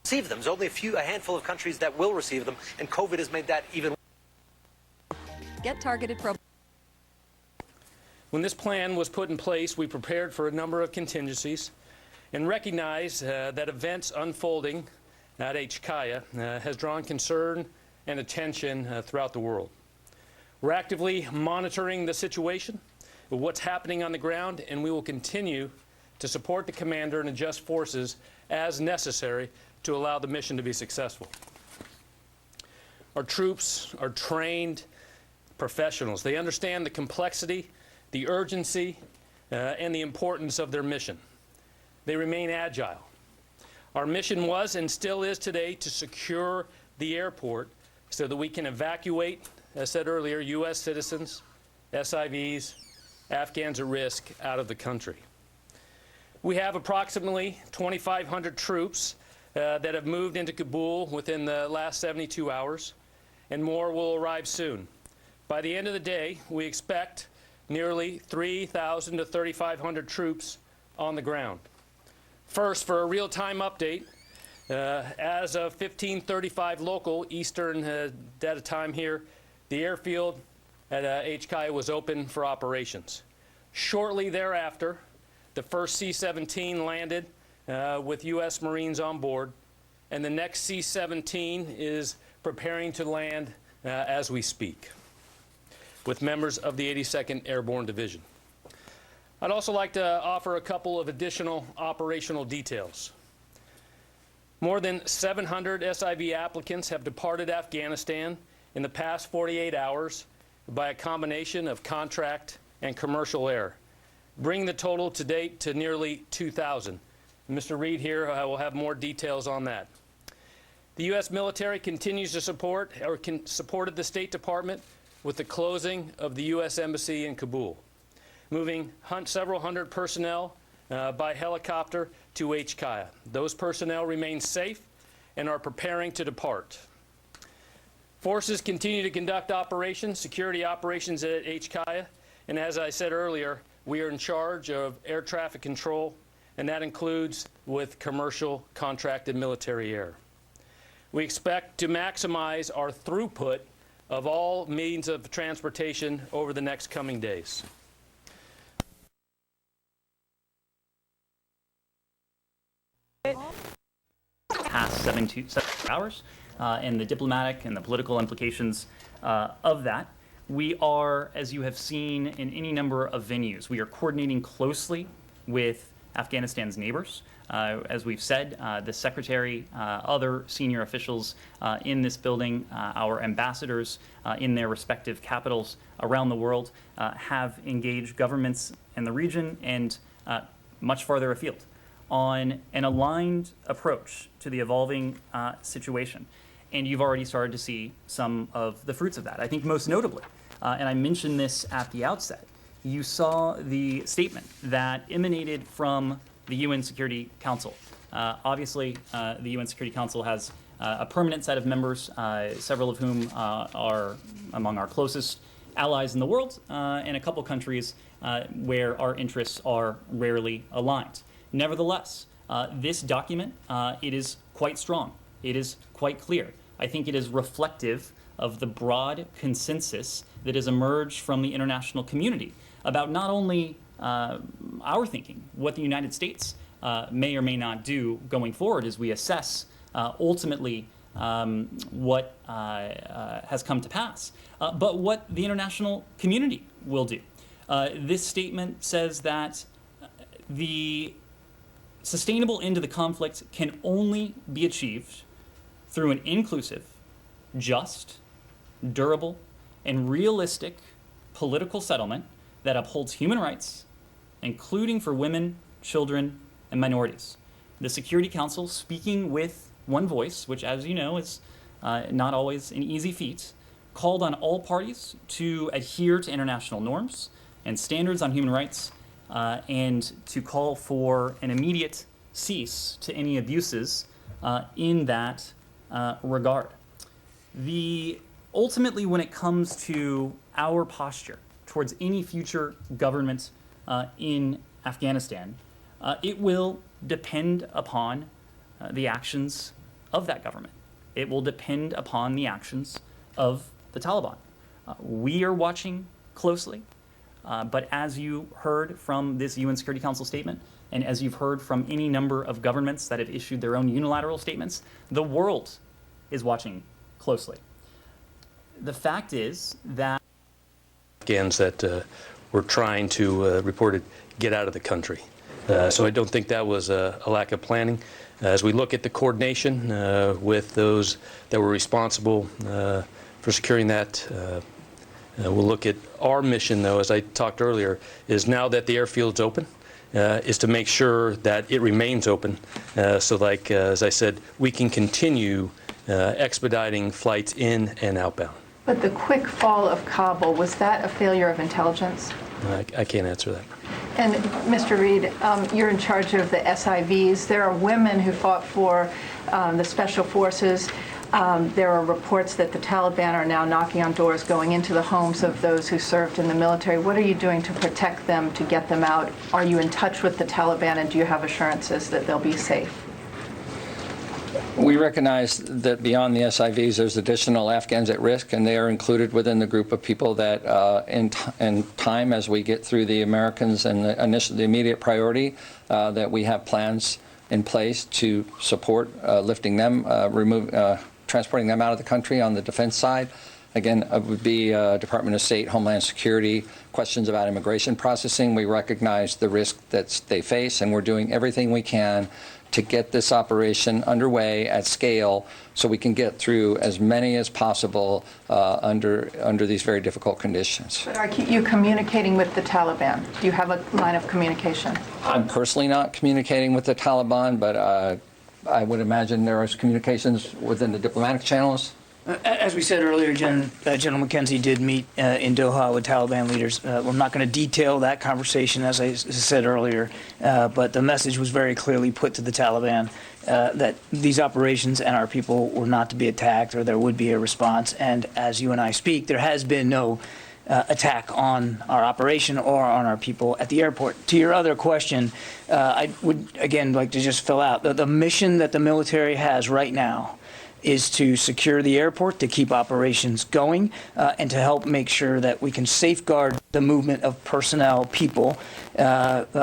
Receive them. There's only a handful of countries that will receive them, and COVID has made that even.
Get targeted pro.
When this plan was put in place, we prepared for a number of contingencies and recognized that events unfolding at HKIA has drawn concern and attention throughout the world. We're actively monitoring the situation, what's happening on the ground, and we will continue to support the commander and adjust forces as necessary to allow the mission to be successful. Our troops are trained professionals. They understand the complexity, the urgency, and the importance of their mission. They remain agile. Our mission was and still is today to secure the airport so that we can evacuate, as said earlier, U.S. citizens, SIVs, Afghans at risk out of the country. We have approximately 2,500 troops that have moved into Kabul within the last 72 hours, and more will arrive soon. By the end of the day, we expect nearly 3,000 to 3,500 troops on the ground. First, for a real-time update, as of 15:35 local Eastern data time here, the airfield at HKIA was open for operations. Shortly thereafter, the first C-17 landed with U.S. Marines on board, and the next C-17 is preparing to land as we speak with members of the 82nd Airborne Division. I'd also like to offer a couple of additional operational details. More than 700 SIV applicants have departed Afghanistan in the past 48 hours by a combination of contract and commercial air, bringing the total to date to nearly 2,000. Mr. Reed here will have more details on that. The U.S. military continues to supported the State Department with the closing of the U.S. Embassy in Kabul, moving several hundred personnel by helicopter to HKIA. Those personnel remain safe and are preparing to depart. Forces continue to conduct operations, security operations at HKIA, and as I said earlier, we are in charge of air traffic control, and that includes with commercial contracted military air. We expect to maximize our throughput of all means of transportation over the next coming days.
Past 72 hours and the diplomatic and the political implications of that. We are, as you have seen in any number of venues, we are coordinating closely with Afghanistan's neighbors. As we've said, the Secretary, other senior officials in this building, our ambassadors in their respective capitals around the world have engaged governments in the region and much farther afield on an aligned approach to the evolving situation. And you've already started to see some of the fruits of that. I think most notably, and I mentioned this at the outset, you saw the statement that emanated from the UN Security Council. Obviously, the UN Security Council has a permanent set of members, several of whom are among our closest allies in the world, and a couple countries where our interests are rarely aligned. Nevertheless, this document, it is quite strong. It is quite clear. I think it is reflective of the broad consensus that has emerged from the international community about not only our thinking, what the United States may or may not do going forward as we assess ultimately what has come to pass, but what the international community will do. This statement says that the sustainable end to the conflict can only be achieved through an inclusive, just, durable, and realistic political settlement that upholds human rights, including for women, children, and minorities. The Security Council, speaking with one voice, which, as you know, is not always an easy feat, called on all parties to adhere to international norms and standards on human rights, and to call for an immediate cease to any abuses in that regard. Ultimately, when it comes to our posture towards any future government in Afghanistan, it will depend upon the actions of that government. It will depend upon the actions of the Taliban. We are watching closely, but as you heard from this UN Security Council statement, and as you've heard from any number of governments that have issued their own unilateral statements, the world is watching closely. The fact is that
Afghans that were trying to reported get out of the country. So I don't think that was a lack of planning. As we look at the coordination with those that were responsible for securing that, we'll look at our mission, though, as I talked earlier, is now that the airfield's open, is to make sure that it remains open. So like, as I said, we can continue expediting flights in and outbound.
But the quick fall of Kabul, was that a failure of intelligence?
I can't answer that.
And Mr. Reed, you're in charge of the SIVs. There are women who fought for the special forces. There are reports that the Taliban are now knocking on doors, going into the homes of those who served in the military. What are you doing to protect them, to get them out? Are you in touch with the Taliban, and do you have assurances that they'll be safe?
We recognize that beyond the SIVs, there's additional Afghans at risk, and they are included within the group of people that, in time, as we get through the Americans and the immediate priority, that we have plans in place to support lifting them, transporting them out of the country on the defense side. Again, it would be Department of State, Homeland Security, questions about immigration processing. We recognize the risk that they face, and we're doing everything we can to get this operation underway at scale so we can get through as many as possible under these very difficult conditions.
But are you communicating with the Taliban? Do you have a line of communication?
I'm personally not communicating with the Taliban, but I would imagine there are communications within the diplomatic channels.
As we said earlier, General McKenzie did meet in Doha with Taliban leaders. We're not going to detail that conversation, as I said earlier, but the message was very clearly put to the Taliban that these operations and our people were not to be attacked, or there would be a response. And as you and I speak, there has been no attack on our operation or on our people at the airport. To your other question, I would, again, like to just fill out the mission that the military has right now is to secure the airport, to keep operations going, and to help make sure that we can safeguard the movement of personnel, people,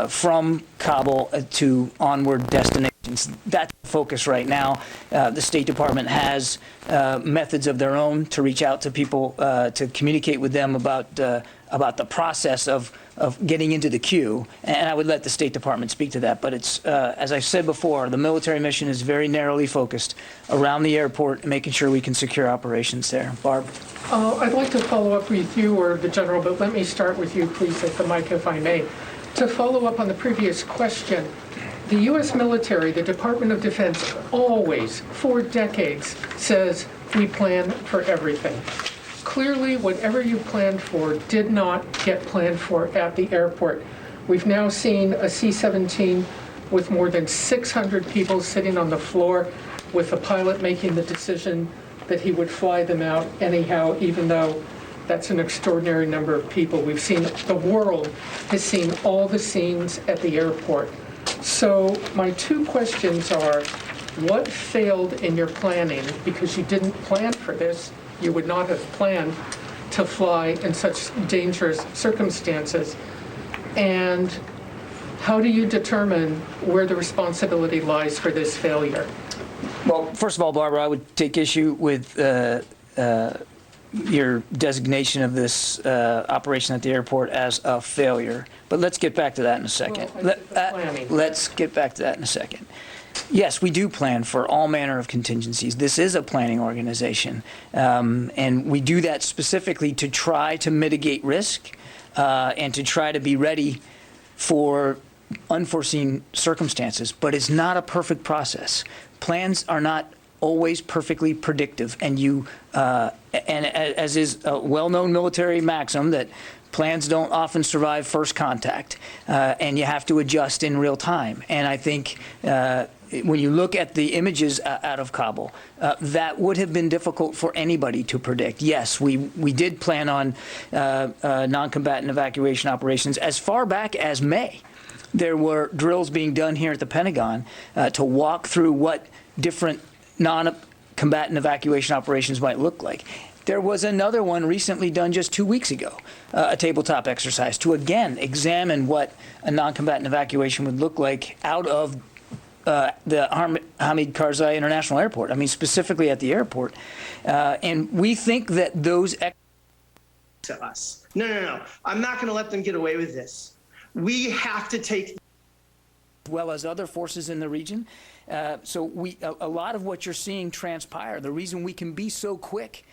from Kabul to onward destinations That's the focus right now. The State Department has methods of their own to reach out to people, to communicate with them about the process of getting into the queue, and I would let the State Department speak to that. But it's, as I said before, the military mission is very narrowly focused around the airport, making sure we can secure operations there. Barb?
I'd like to follow up with you or the General, but let me start with you, please, at the mic, if I may. To follow up on the previous question, the U.S. military, the Department of Defense, always, for decades, says we plan for everything. Clearly, whatever you planned for did not get planned for at the airport. We've now seen a C-17 with more than 600 people sitting on the floor, with the pilot making the decision that he would fly them out anyhow, even though that's an extraordinary number of people. We've seen, the world has seen all the scenes at the airport. So my two questions are, what failed in your planning? Because you didn't plan for this. You would not have planned to fly in such dangerous circumstances. And how do you determine where the responsibility lies for this failure?
Well, first of all, Barbara, I would take issue with your designation of this operation at the airport as a failure. But let's get back to that in a second. Let's get back to that in a second. Yes, we do plan for all manner of contingencies. This is a planning organization, and we do that specifically to try to mitigate risk and to try to be ready for unforeseen circumstances. But it's not a perfect process. Plans are not always perfectly predictive, and as is a well-known military maxim, that plans don't often survive first contact, and you have to adjust in real time. And I think when you look at the images out of Kabul, that would have been difficult for anybody to predict. Yes, we did plan on non-combatant evacuation operations as far back as May. There were drills being done here at the Pentagon to walk through what different non-combatant evacuation operations might look like. There was another one recently done just 2 weeks ago, a tabletop exercise to again examine what a non-combatant evacuation would look like out of the Hamid Karzai International Airport. I mean, specifically at the airport. And we think that those...
To us. No. I'm not going to let them get away with this. We have to take...
As well as other forces in the region. So a lot of what you're seeing transpire, the reason we can be so quick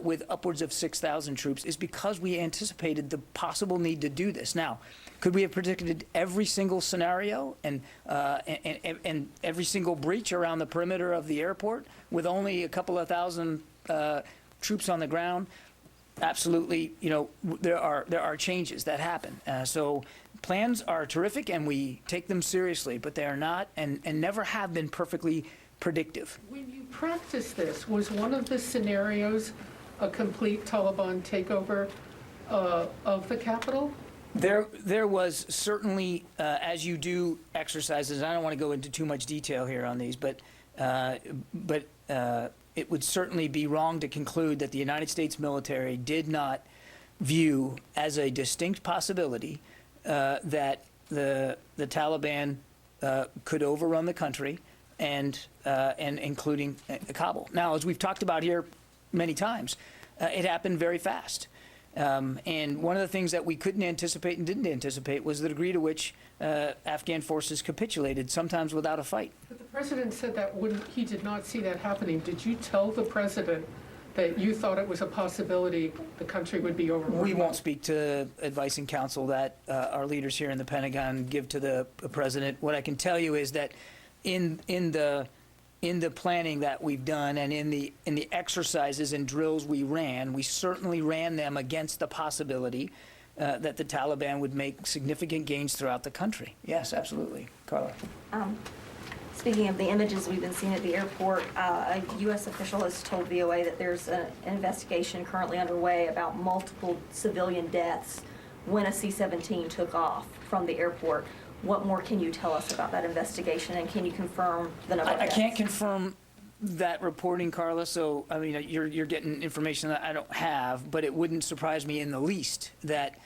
with upwards of 6,000 troops is because we anticipated the possible need to do this. Now, could we have predicted every single scenario and every single breach around the perimeter of the airport with only a couple of thousand troops on the ground? Absolutely. You know, there are changes that happen. So plans are terrific, and we take them seriously, but they are not and never have been perfectly predictive.
When you practice this, was one of the scenarios a complete Taliban takeover of the capital?
There was certainly, as you do exercises, I don't want to go into too much detail here on these, but it would certainly be wrong to conclude that the United States military did not view as a distinct possibility that the Taliban could overrun the country and including Kabul. Now, as we've talked about here many times, it happened very fast. And one of the things that we couldn't anticipate and didn't anticipate was the degree to which Afghan forces capitulated, sometimes without a fight.
But the president said that he did not see that happening. Did you tell the president that you thought it was a possibility the country would be overrun?
We won't speak to advice and counsel that our leaders here in the Pentagon give to the president. What I can tell you is that in the planning that we've done and in the exercises and drills we ran, we certainly ran them against the possibility that the Taliban would make significant gains throughout the country. Yes, absolutely. Carla.
Speaking of the images we've been seeing at the airport, a U.S. official has told VOA that there's an investigation currently underway about multiple civilian deaths when a C-17 took off from the airport. What more can you tell us about that investigation, and can you confirm the number of deaths?
I can't confirm that reporting, Carla, so I mean, you're getting information that I don't have, but it wouldn't surprise me in the least that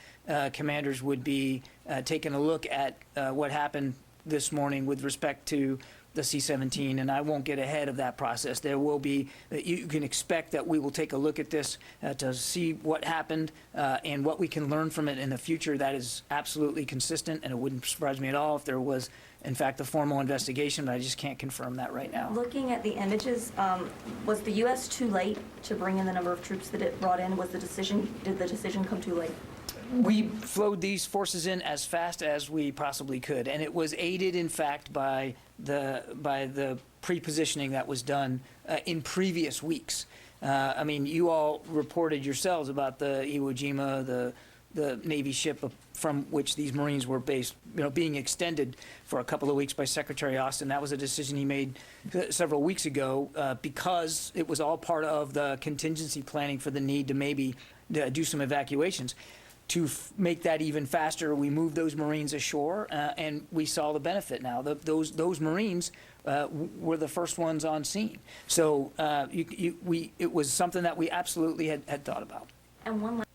commanders would be taking a look at what happened this morning with respect to the C-17, and I won't get ahead of that process. There will be, you can expect that we will take a look at this to see what happened and what we can learn from it in the future. That is absolutely consistent, and it wouldn't surprise me at all if there was, in fact, a formal investigation, but I just can't confirm that right now.
Looking at the images, was the U.S. too late to bring in the number of troops that it brought in? Did the decision come too late?
We flowed these forces in as fast as we possibly could, and it was aided, in fact, by the pre-positioning that was done in previous weeks. I mean, you all reported yourselves about the Iwo Jima, the Navy ship from which these Marines were based, being extended for a couple of weeks by Secretary Austin. That was a decision he made several weeks ago because it was all part of the contingency planning for the need to maybe do some evacuations. To make that even faster, we moved those Marines ashore, and we saw the benefit now. Those Marines were the first ones on scene. So it was something that we absolutely had thought about.
And one last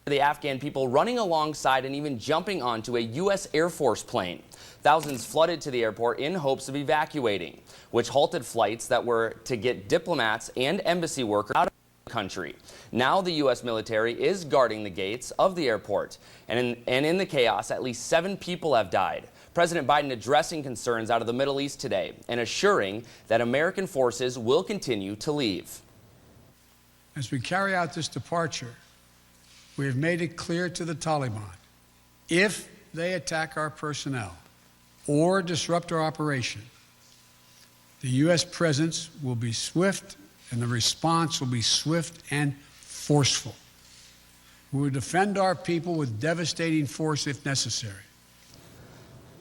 the Afghan people running alongside and even jumping onto a U.S. Air Force plane. Thousands flooded to the airport in hopes of evacuating, which halted flights that were to get diplomats and embassy workers out of the country. Now the U.S. military is guarding the gates of the airport, and in the chaos, at least 7 people have died. President Biden addressing concerns out of the Middle East today and assuring that American forces will continue to leave.
As we carry out this departure, we have made it clear to the Taliban, if they attack our personnel or disrupt our operation, the U.S. presence will be swift and the response will be swift and forceful. We will defend our people with devastating force if necessary.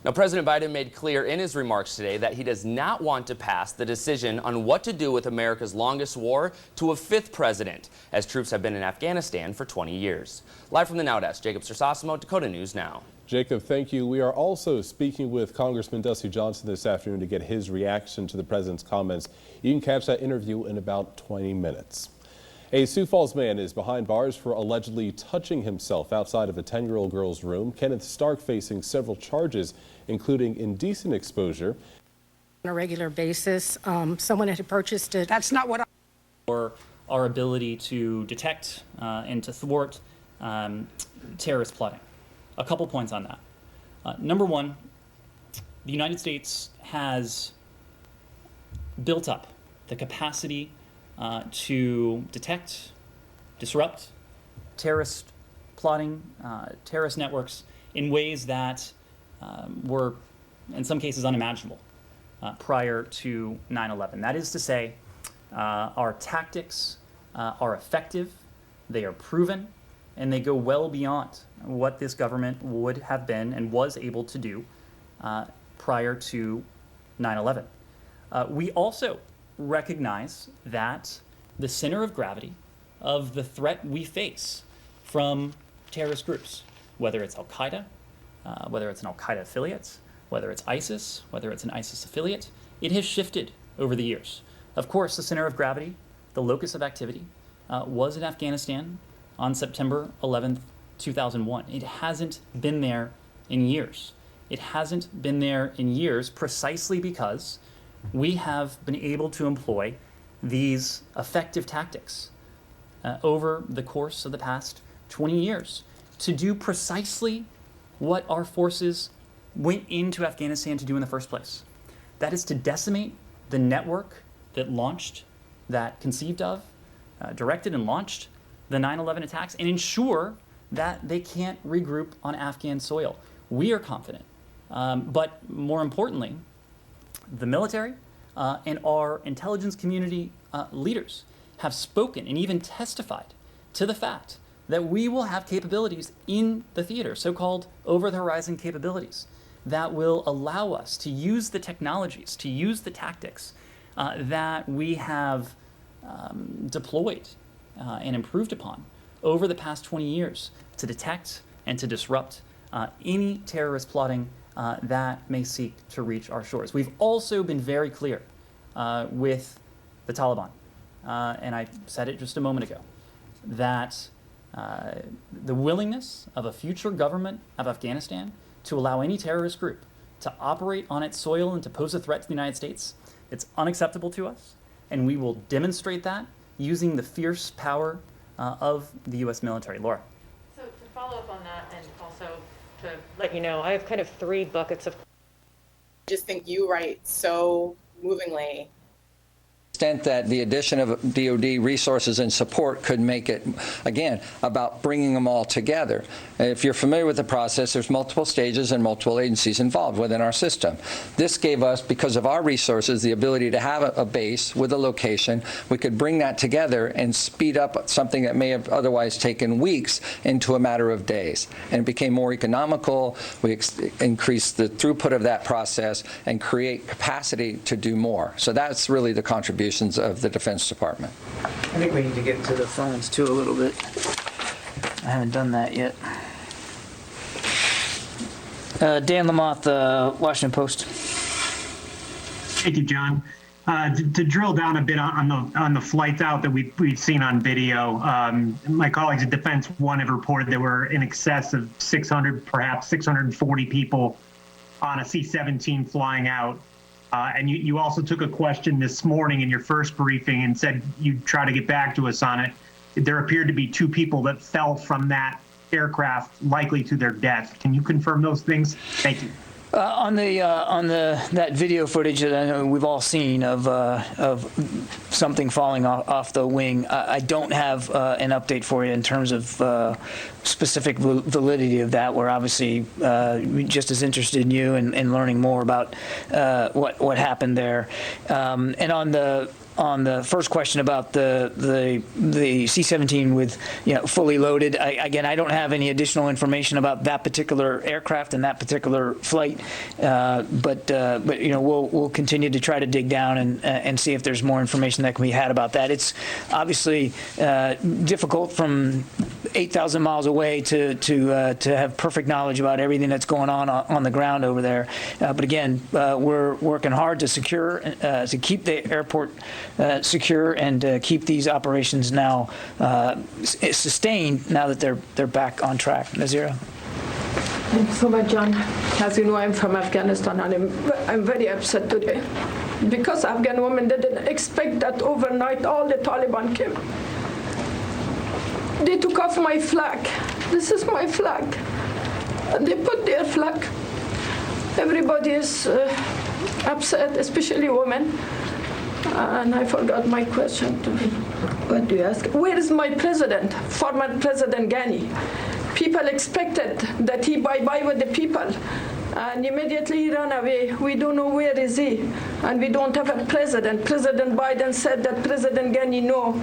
Now, President Biden made clear in his remarks today that he does not want to pass the decision on what to do with America's longest war to a 5th president, as troops have been in Afghanistan for 20 years. Live from the Now Desk, Jacob Sersasimo, Dakota News Now.
Jacob, thank you. We are also speaking with Congressman Dusty Johnson this afternoon to get his reaction to the president's comments. You can catch that interview in about 20 minutes. A Sioux Falls man is behind bars for allegedly touching himself outside of a 10-year-old girl's room. Kenneth Stark facing several charges, including indecent exposure.
On a regular basis, someone had purchased it. That's not what
Or our ability to detect and to thwart terrorist plotting. A couple points on that. Number one, the United States has built up the capacity to detect, disrupt terrorist plotting, terrorist networks in ways that were, in some cases, unimaginable prior to 9/11. That is to say, our tactics are effective, they are proven, and they go well beyond what this government would have been and was able to do prior to 9/11. We also recognize that the center of gravity of the threat we face from terrorist groups, whether it's Al-Qaeda, whether it's an Al-Qaeda affiliate, whether it's ISIS, whether it's an ISIS affiliate, it has shifted over the years. Of course, the center of gravity, the locus of activity, was in Afghanistan on September 11th, 2001. It hasn't been there in years. It hasn't been there in years precisely because we have been able to employ these effective tactics over the course of the past 20 years to do precisely what our forces went into Afghanistan to do in the first place. That is to decimate the network that launched, that conceived of, directed and launched the 9/11 attacks and ensure that they can't regroup on Afghan soil. We are confident, but more importantly, the military and our intelligence community leaders have spoken and even testified to the fact that we will have capabilities in the theater, so-called over-the-horizon capabilities, that will allow us to use the technologies, to use the tactics that we have deployed and improved upon over the past 20 years to detect and to disrupt any terrorist plotting that may seek to reach our shores. We've also been very clear with the Taliban, and I said it just a moment ago, that the willingness of a future government of Afghanistan to allow any terrorist group to operate on its soil and to pose a threat to the United States. It's unacceptable to us, and we will demonstrate that using the fierce power of the U.S. military. Laura.
So to follow up on that, and also to let you know, I have kind of 3 buckets of.
I just think you write so movingly.
Extent that the addition of DoD resources and support could make it, again, about bringing them all together. If you're familiar with the process, there's multiple stages and multiple agencies involved within our system. This gave us, because of our resources, the ability to have a base with a location. We could bring that together and speed up something that may have otherwise taken weeks into a matter of days. And it became more economical. We increased the throughput of that process and create capacity to do more. So that's really the contributions of the Defense Department.
I think we need to get to the phones too a little bit. I haven't done that yet. Dan Lamothe, Washington Post.
Thank you, John. To drill down a bit on the flights out that we've seen on video, my colleagues at Defense One have reported there were in excess of 600, perhaps 640 people on a C-17 flying out. And you also took a question this morning in your first briefing and said you'd try to get back to us on it. There appeared to be 2 people that fell from that aircraft, likely to their death. Can you confirm those things? Thank you.
On that video footage that I know we've all seen of something falling off the wing, I don't have an update for you in terms of specific validity of that. We're obviously just as interested in you and learning more about what happened there. And on the first question about the C-17 with fully loaded, again, I don't have any additional information about that particular aircraft and that particular flight, but we'll continue to try to dig down and see if there's more information that can be had about that. It's obviously difficult from 8,000 miles away to have perfect knowledge about everything that's going on the ground over there. But again, we're working hard to keep the airport secure and keep these operations now sustained now that they're back on track. Nazira.
Thank you so much, John. As you know, I'm from Afghanistan, and I'm very upset today because Afghan women didn't expect that overnight all the Taliban came. They took off my flag. This is my flag. And they put their flag. Everybody is upset, especially women. And I forgot my question. What do you ask? Where is my president, former President Ghani? People expected that he bye-bye with the people. And immediately he ran away. We don't know where is he. And we don't have a president. President Biden said that President Ghani, no.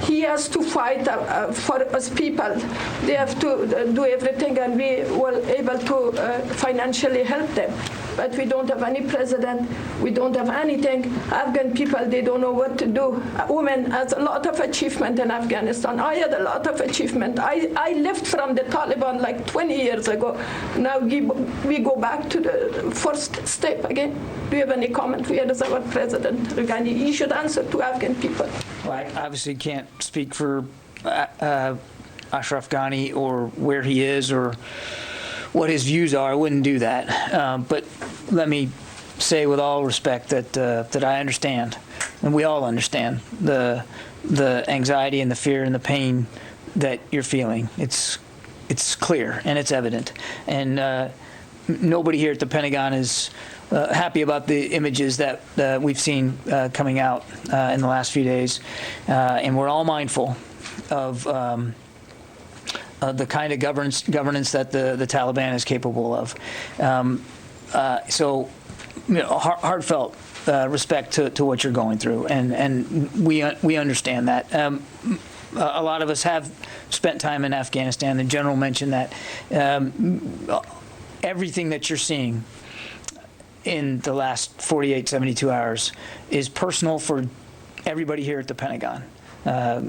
He has to fight for us people. They have to do everything, and we were able to financially help them. But we don't have any president. We don't have anything. Afghan people, they don't know what to do. Women has a lot of achievement in Afghanistan. I had a lot of achievement. I left from the Taliban like 20 years ago. Now we go back to the first step again. Do you have any comment? Where is our president, Ghani? He should answer to Afghan people.
Well, I obviously can't speak for Ashraf Ghani or where he is or what his views are. I wouldn't do that. But let me say with all respect that I understand, and we all understand, the anxiety and the fear and the pain that you're feeling. It's clear and it's evident. And nobody here at the Pentagon is happy about the images that we've seen coming out in the last few days. And we're all mindful of the kind of governance that the Taliban is capable of. So, heartfelt respect to what you're going through, and we understand that. A lot of us have spent time in Afghanistan. The general mentioned that everything that you're seeing in the last 48, 72 hours is personal for everybody here at the Pentagon.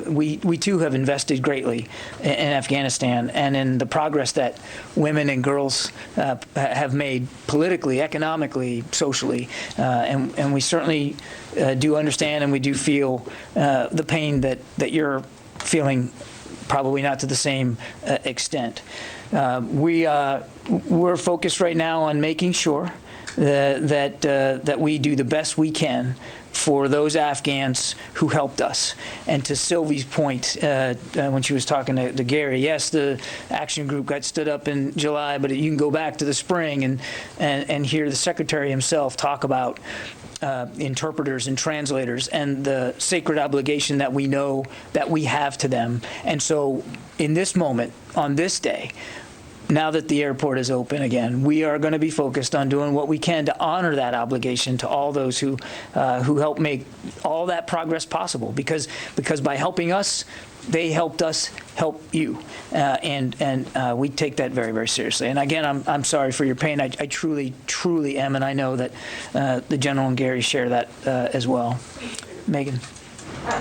We too have invested greatly in Afghanistan and in the progress that women and girls have made politically, economically, socially, and we certainly do understand and we do feel the pain that you're feeling, probably not to the same extent. We're focused right now on making sure that we do the best we can for those Afghans who helped us. And to Sylvie's point, when she was talking to Gary, yes, the action group got stood up in July, but you can go back to the spring and hear the Secretary himself talk about interpreters and translators and the sacred obligation that we know that we have to them. And so in this moment, on this day, now that the airport is open again, we are going to be focused on doing what we can to honor that obligation to all those who help make all that progress possible. Because by helping us, they helped us help you, and we take that very, very seriously. And again, I'm sorry for your pain. I truly, truly am, and I know that the General and Gary share that as well. Megan.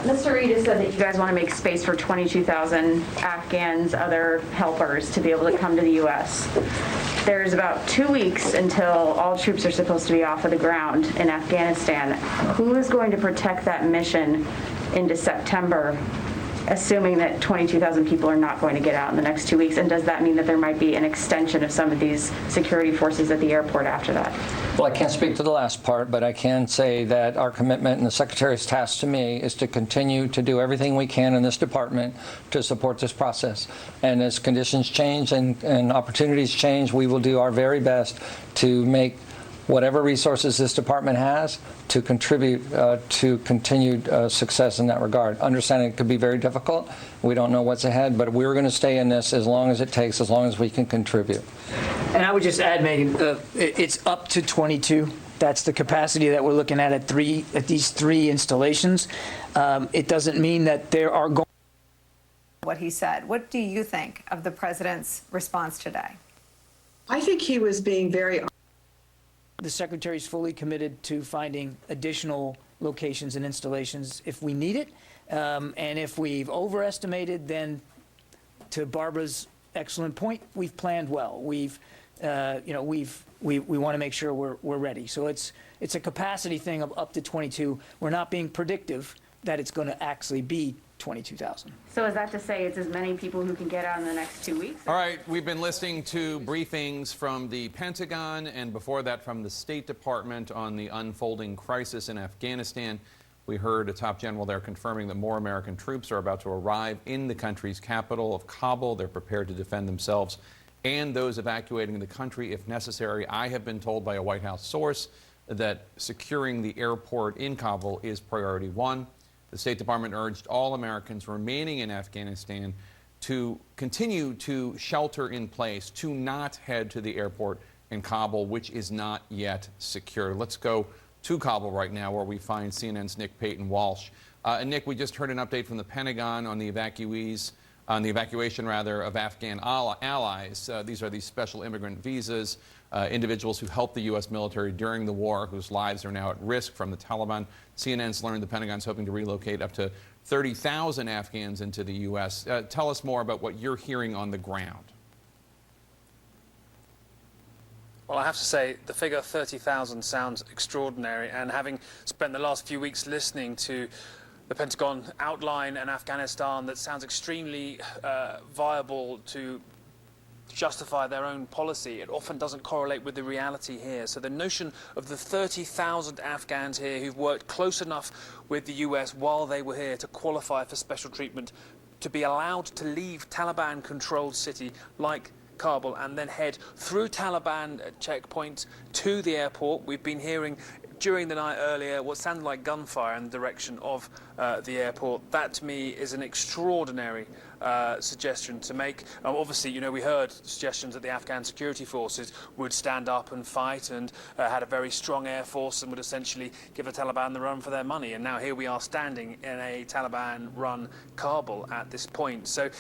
Mr. Reid has said that you guys want to make space for 22,000 Afghans, other helpers, to be able to come to the U.S. There's about 2 weeks until all troops are supposed to be off of the ground in Afghanistan. Who is going to protect that mission into September, assuming that 22,000 people are not going to get out in the next 2 weeks? And does that mean that there might be an extension of some of these security forces at the airport after that?
Well, I can't speak to the last part, but I can say that our commitment and the Secretary's task to me is to continue to do everything we can in this department to support this process. And as conditions change and opportunities change, we will do our very best to make whatever resources this department has to contribute to continued success in that regard. Understanding it could be very difficult. We don't know what's ahead, but we're going to stay in this as long as it takes, as long as we can contribute.
And I would just add, Megan, it's up to 22. That's the capacity that we're looking at these three installations. It doesn't mean that there are going.
What he said. What do you think of the president's response today?
I think he was being very.
The Secretary is fully committed to finding additional locations and installations if we need it. And if we've overestimated, then to Barbara's excellent point, we've planned well. We want to make sure we're ready. So it's a capacity thing of up to 22. We're not being predictive that it's going to actually be 22,000.
So is that to say it's as many people who can get out in the next 2 weeks?
All right, we've been listening to briefings from the Pentagon and before that from the State Department on the unfolding crisis in Afghanistan. We heard a top general there confirming that more American troops are about to arrive in the country's capital of Kabul. They're prepared to defend themselves and those evacuating the country if necessary. I have been told by a White House source that securing the airport in Kabul is priority one. The State Department urged all Americans remaining in Afghanistan to continue to shelter in place, to not head to the airport in Kabul, which is not yet secure. Let's go to Kabul right now, where we find CNN's Nick Payton-Walsh. Nick, we just heard an update from the Pentagon on the evacuation of Afghan allies. These are these special immigrant visas, individuals who helped the U.S. military during the war, whose lives are now at risk from the Taliban. CNN's learned the Pentagon's hoping to relocate up to 30,000 Afghans into the U.S. Tell us more about what you're hearing on the ground.
Well, I have to say, the figure 30,000 sounds extraordinary, and having spent the last few weeks listening to the Pentagon outline an Afghanistan that sounds extremely viable to justify their own policy, it often doesn't correlate with the reality here. So the notion of the 30,000 Afghans here who've worked close enough with the US while they were here to qualify for special treatment, to be allowed to leave Taliban-controlled city like Kabul and then head through Taliban checkpoints to the airport. We've been hearing during the night earlier what sounded like gunfire in the direction of the airport. That to me is an extraordinary suggestion to make. Obviously, you know, we heard suggestions that the Afghan security forces would stand up and fight and had a very strong air force and would essentially give the Taliban the run for their money. And now here we are standing in a Taliban-run Kabul at this point. So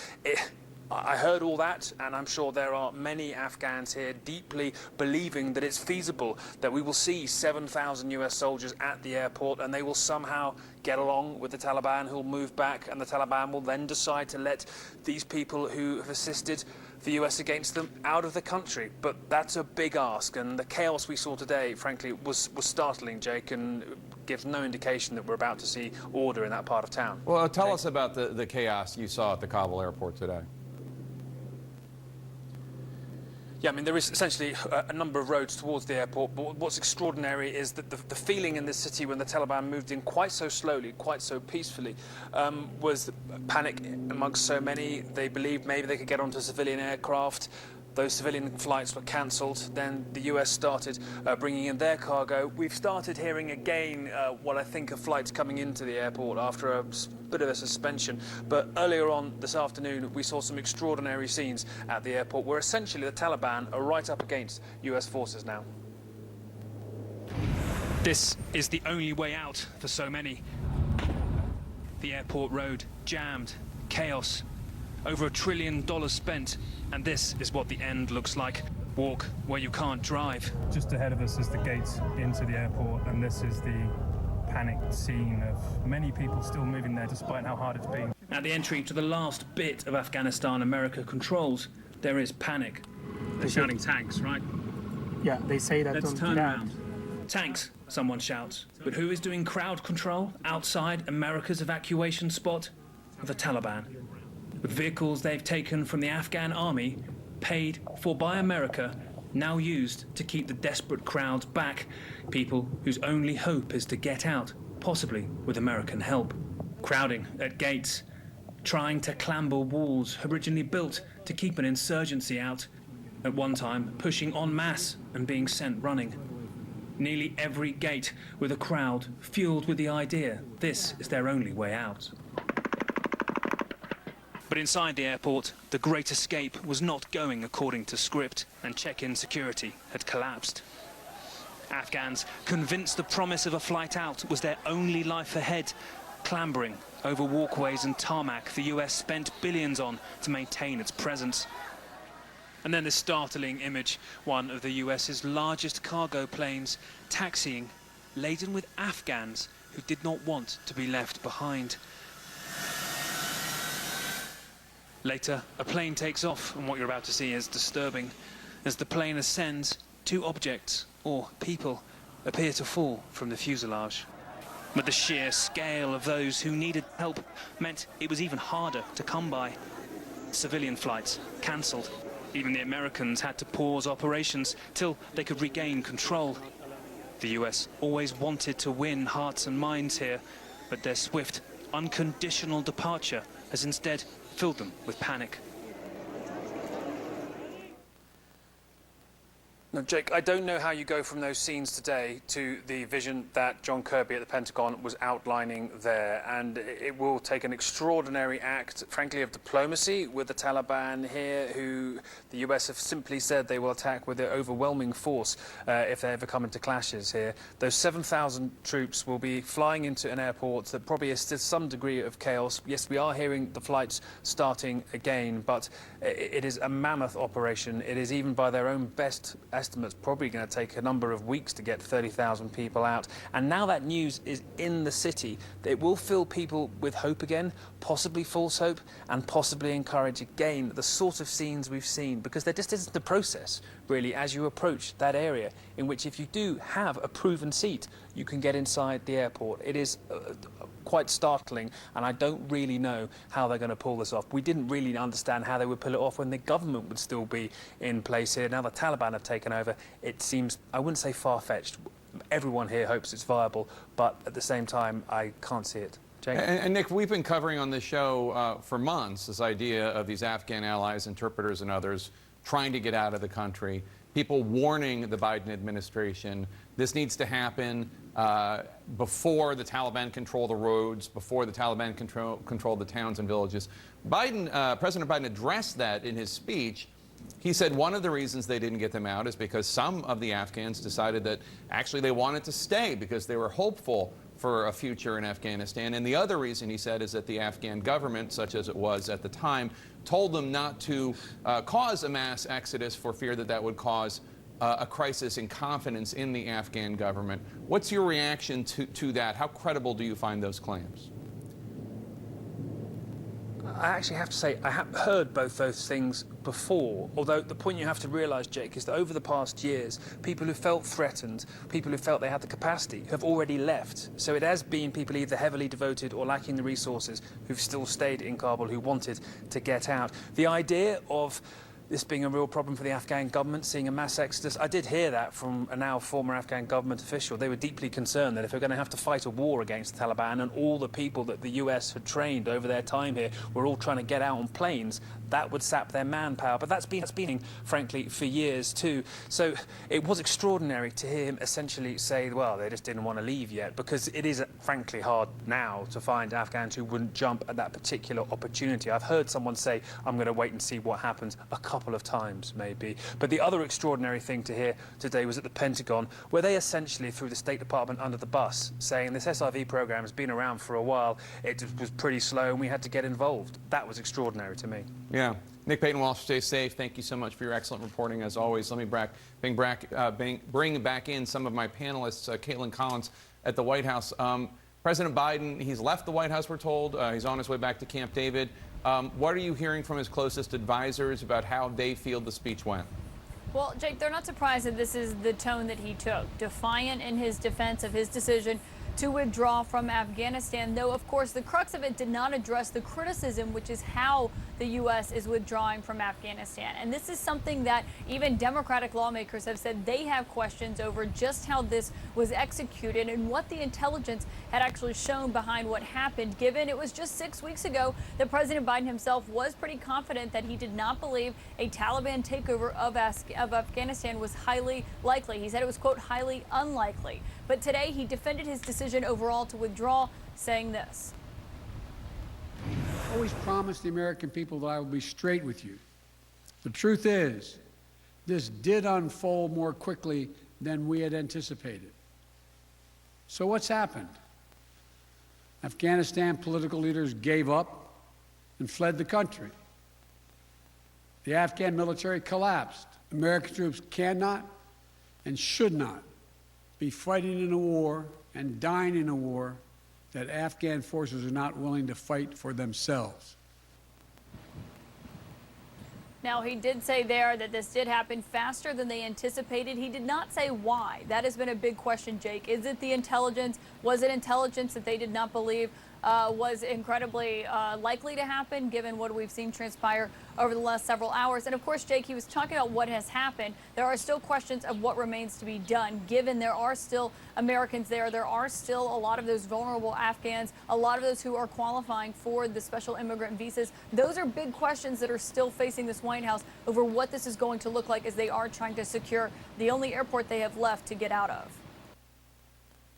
I heard all that, and I'm sure there are many Afghans here deeply believing that it's feasible that we will see 7,000 US soldiers at the airport and they will somehow get along with the Taliban, who will move back, and the Taliban will then decide to let these people who have assisted the US against them out of the country. But that's a big ask, and the chaos we saw today, frankly, was startling, Jake, and gives no indication that we're about to see order in that part of town.
Well, tell us about the chaos you saw at the Kabul airport today.
Yeah, I mean, there is essentially a number of roads towards the airport, but what's extraordinary is that the feeling in this city when the Taliban moved in quite so slowly, quite so peacefully, was panic amongst so many. They believed maybe they could get onto civilian aircraft. Those civilian flights were cancelled. Then the US started bringing in their cargo. We've started hearing again what I think are flights coming into the airport after a bit of a suspension. But earlier on this afternoon, we saw some extraordinary scenes at the airport where essentially the Taliban are right up against US forces now.
This is the only way out for so many. The airport road jammed, chaos, over $1 trillion spent, and this is what the end looks like. Walk where you can't drive.
Just ahead of us is the gate into the airport, and this is the panicked scene of many people still moving there despite how hard it's been.
At the entry to the last bit of Afghanistan America controls, there is panic. They're shouting tanks, right?
Yeah, they say that.
Let's turn around. Tanks, someone shouts. But who is doing crowd control outside America's evacuation spot? The Taliban. With vehicles they've taken from the Afghan army, paid for by America, now used to keep the desperate crowds back, people whose only hope is to get out, possibly with American help. Crowding at gates, trying to clamber walls originally built to keep an insurgency out, at one time pushing en masse and being sent running. Nearly every gate with a crowd fueled with the idea this is their only way out. But inside the airport, the Great Escape was not going according to script, and check-in security had collapsed. Afghans, convinced the promise of a flight out was their only life ahead, clambering over walkways and tarmac the US spent billions on to maintain its presence. And then this startling image, one of the US's largest cargo planes taxiing, laden with Afghans who did not want to be left behind. Later, a plane takes off, and what you're about to see is disturbing. As the plane ascends, two objects, or people, appear to fall from the fuselage. But the sheer scale of those who needed help meant it was even harder to come by. Civilian flights cancelled. Even the Americans had to pause operations till they could regain control. The US always wanted to win hearts and minds here, but their swift, unconditional departure has instead filled them with panic.
Now, Jake, I don't know how you go from those scenes today to the vision that John Kirby at the Pentagon was outlining there. And it will take an extraordinary act, frankly, of diplomacy with the Taliban here, who the US have simply said they will attack with their overwhelming force if they ever come into clashes here. Those 7,000 troops will be flying into an airport that probably is still some degree of chaos. Yes, we are hearing the flights starting again, but it is a mammoth operation. It is, even by their own best estimates, probably going to take a number of weeks to get 30,000 people out. And now that news is in the city, it will fill people with hope again, possibly false hope, and possibly encourage again the sort of scenes we've seen, because there just isn't the process, really, as you approach that area, in which if you do have a proven seat, you can get inside the airport. It is quite startling, and I don't really know how they're going to pull this off. We didn't really understand how they would pull it off when the government would still be in place here. Now the Taliban have taken over. It seems, I wouldn't say far-fetched. Everyone here hopes it's viable, but at the same time, I can't see it. Jake?
And Nick, we've been covering on this show for months this idea of these Afghan allies, interpreters and others, trying to get out of the country. People warning the Biden administration, this needs to happen before the Taliban control the roads, before the Taliban control the towns and villages. President Biden addressed that in his speech. He said one of the reasons they didn't get them out is because some of the Afghans decided that actually they wanted to stay because they were hopeful for a future in Afghanistan. And the other reason, he said, is that the Afghan government, such as it was at the time, told them not to cause a mass exodus for fear that that would cause a crisis in confidence in the Afghan government. What's your reaction to that? How credible do you find those claims?
I actually have to say, I have heard both those things before, although the point you have to realise, Jake, is that over the past years, people who felt threatened, people who felt they had the capacity, have already left. So it has been people either heavily devoted or lacking the resources who've still stayed in Kabul, who wanted to get out. The idea of
this being a real problem for the Afghan government, seeing a mass exodus. I did hear that from a now former Afghan government official. They were deeply concerned that if we're going to have to fight a war against the Taliban and all the people that the US had trained over their time here were all trying to get out on planes, that would sap their manpower. But that's been frankly, for years too. So it was extraordinary to hear him essentially say, well, they just didn't want to leave yet, because it is frankly hard now to find Afghans who wouldn't jump at that particular opportunity. I've heard someone say, I'm going to wait and see what happens, a couple of times maybe. But the other extraordinary thing to hear today was at the Pentagon, where they essentially threw the State Department under the bus, saying this SIV program has been around for a while, it was pretty slow and we had to get involved. That was extraordinary to me.
Yeah. Nick Payton-Walsh, stay safe. Thank you so much for your excellent reporting as always. Let me bring back in some of my panelists, Caitlin Collins at the White House. President Biden, he's left the White House, we're told. He's on his way back to Camp David. What are you hearing from his closest advisors about how they feel the speech went?
Well, Jake, they're not surprised that this is the tone that he took, defiant in his defense of his decision to withdraw from Afghanistan, though, of course, the crux of it did not address the criticism, which is how the U.S. is withdrawing from Afghanistan. And this is something that even Democratic lawmakers have said they have questions over, just how this was executed and what the intelligence had actually shown behind what happened, given it was just 6 weeks ago that President Biden himself was pretty confident that he did not believe a Taliban takeover of Afghanistan was highly likely. He said it was, quote, highly unlikely. But today he defended his decision overall to withdraw, saying this.
I always promised the American people that I would be straight with you. The truth is, this did unfold more quickly than we had anticipated. So what's happened? Afghanistan political leaders gave up and fled the country. The Afghan military collapsed. American troops cannot and should not be fighting in a war and dying in a war that Afghan forces are not willing to fight for themselves.
Now, he did say there that this did happen faster than they anticipated. He did not say why. That has been a big question, Jake. Is it the intelligence? Was it intelligence that they did not believe was incredibly likely to happen, given what we've seen transpire over the last several hours? And of course, Jake, he was talking about what has happened. There are still questions of what remains to be done, given there are still Americans there. There are still a lot of those vulnerable Afghans, a lot of those who are qualifying for the special immigrant visas. Those are big questions that are still facing this White House over what this is going to look like as they are trying to secure the only airport they have left to get out of.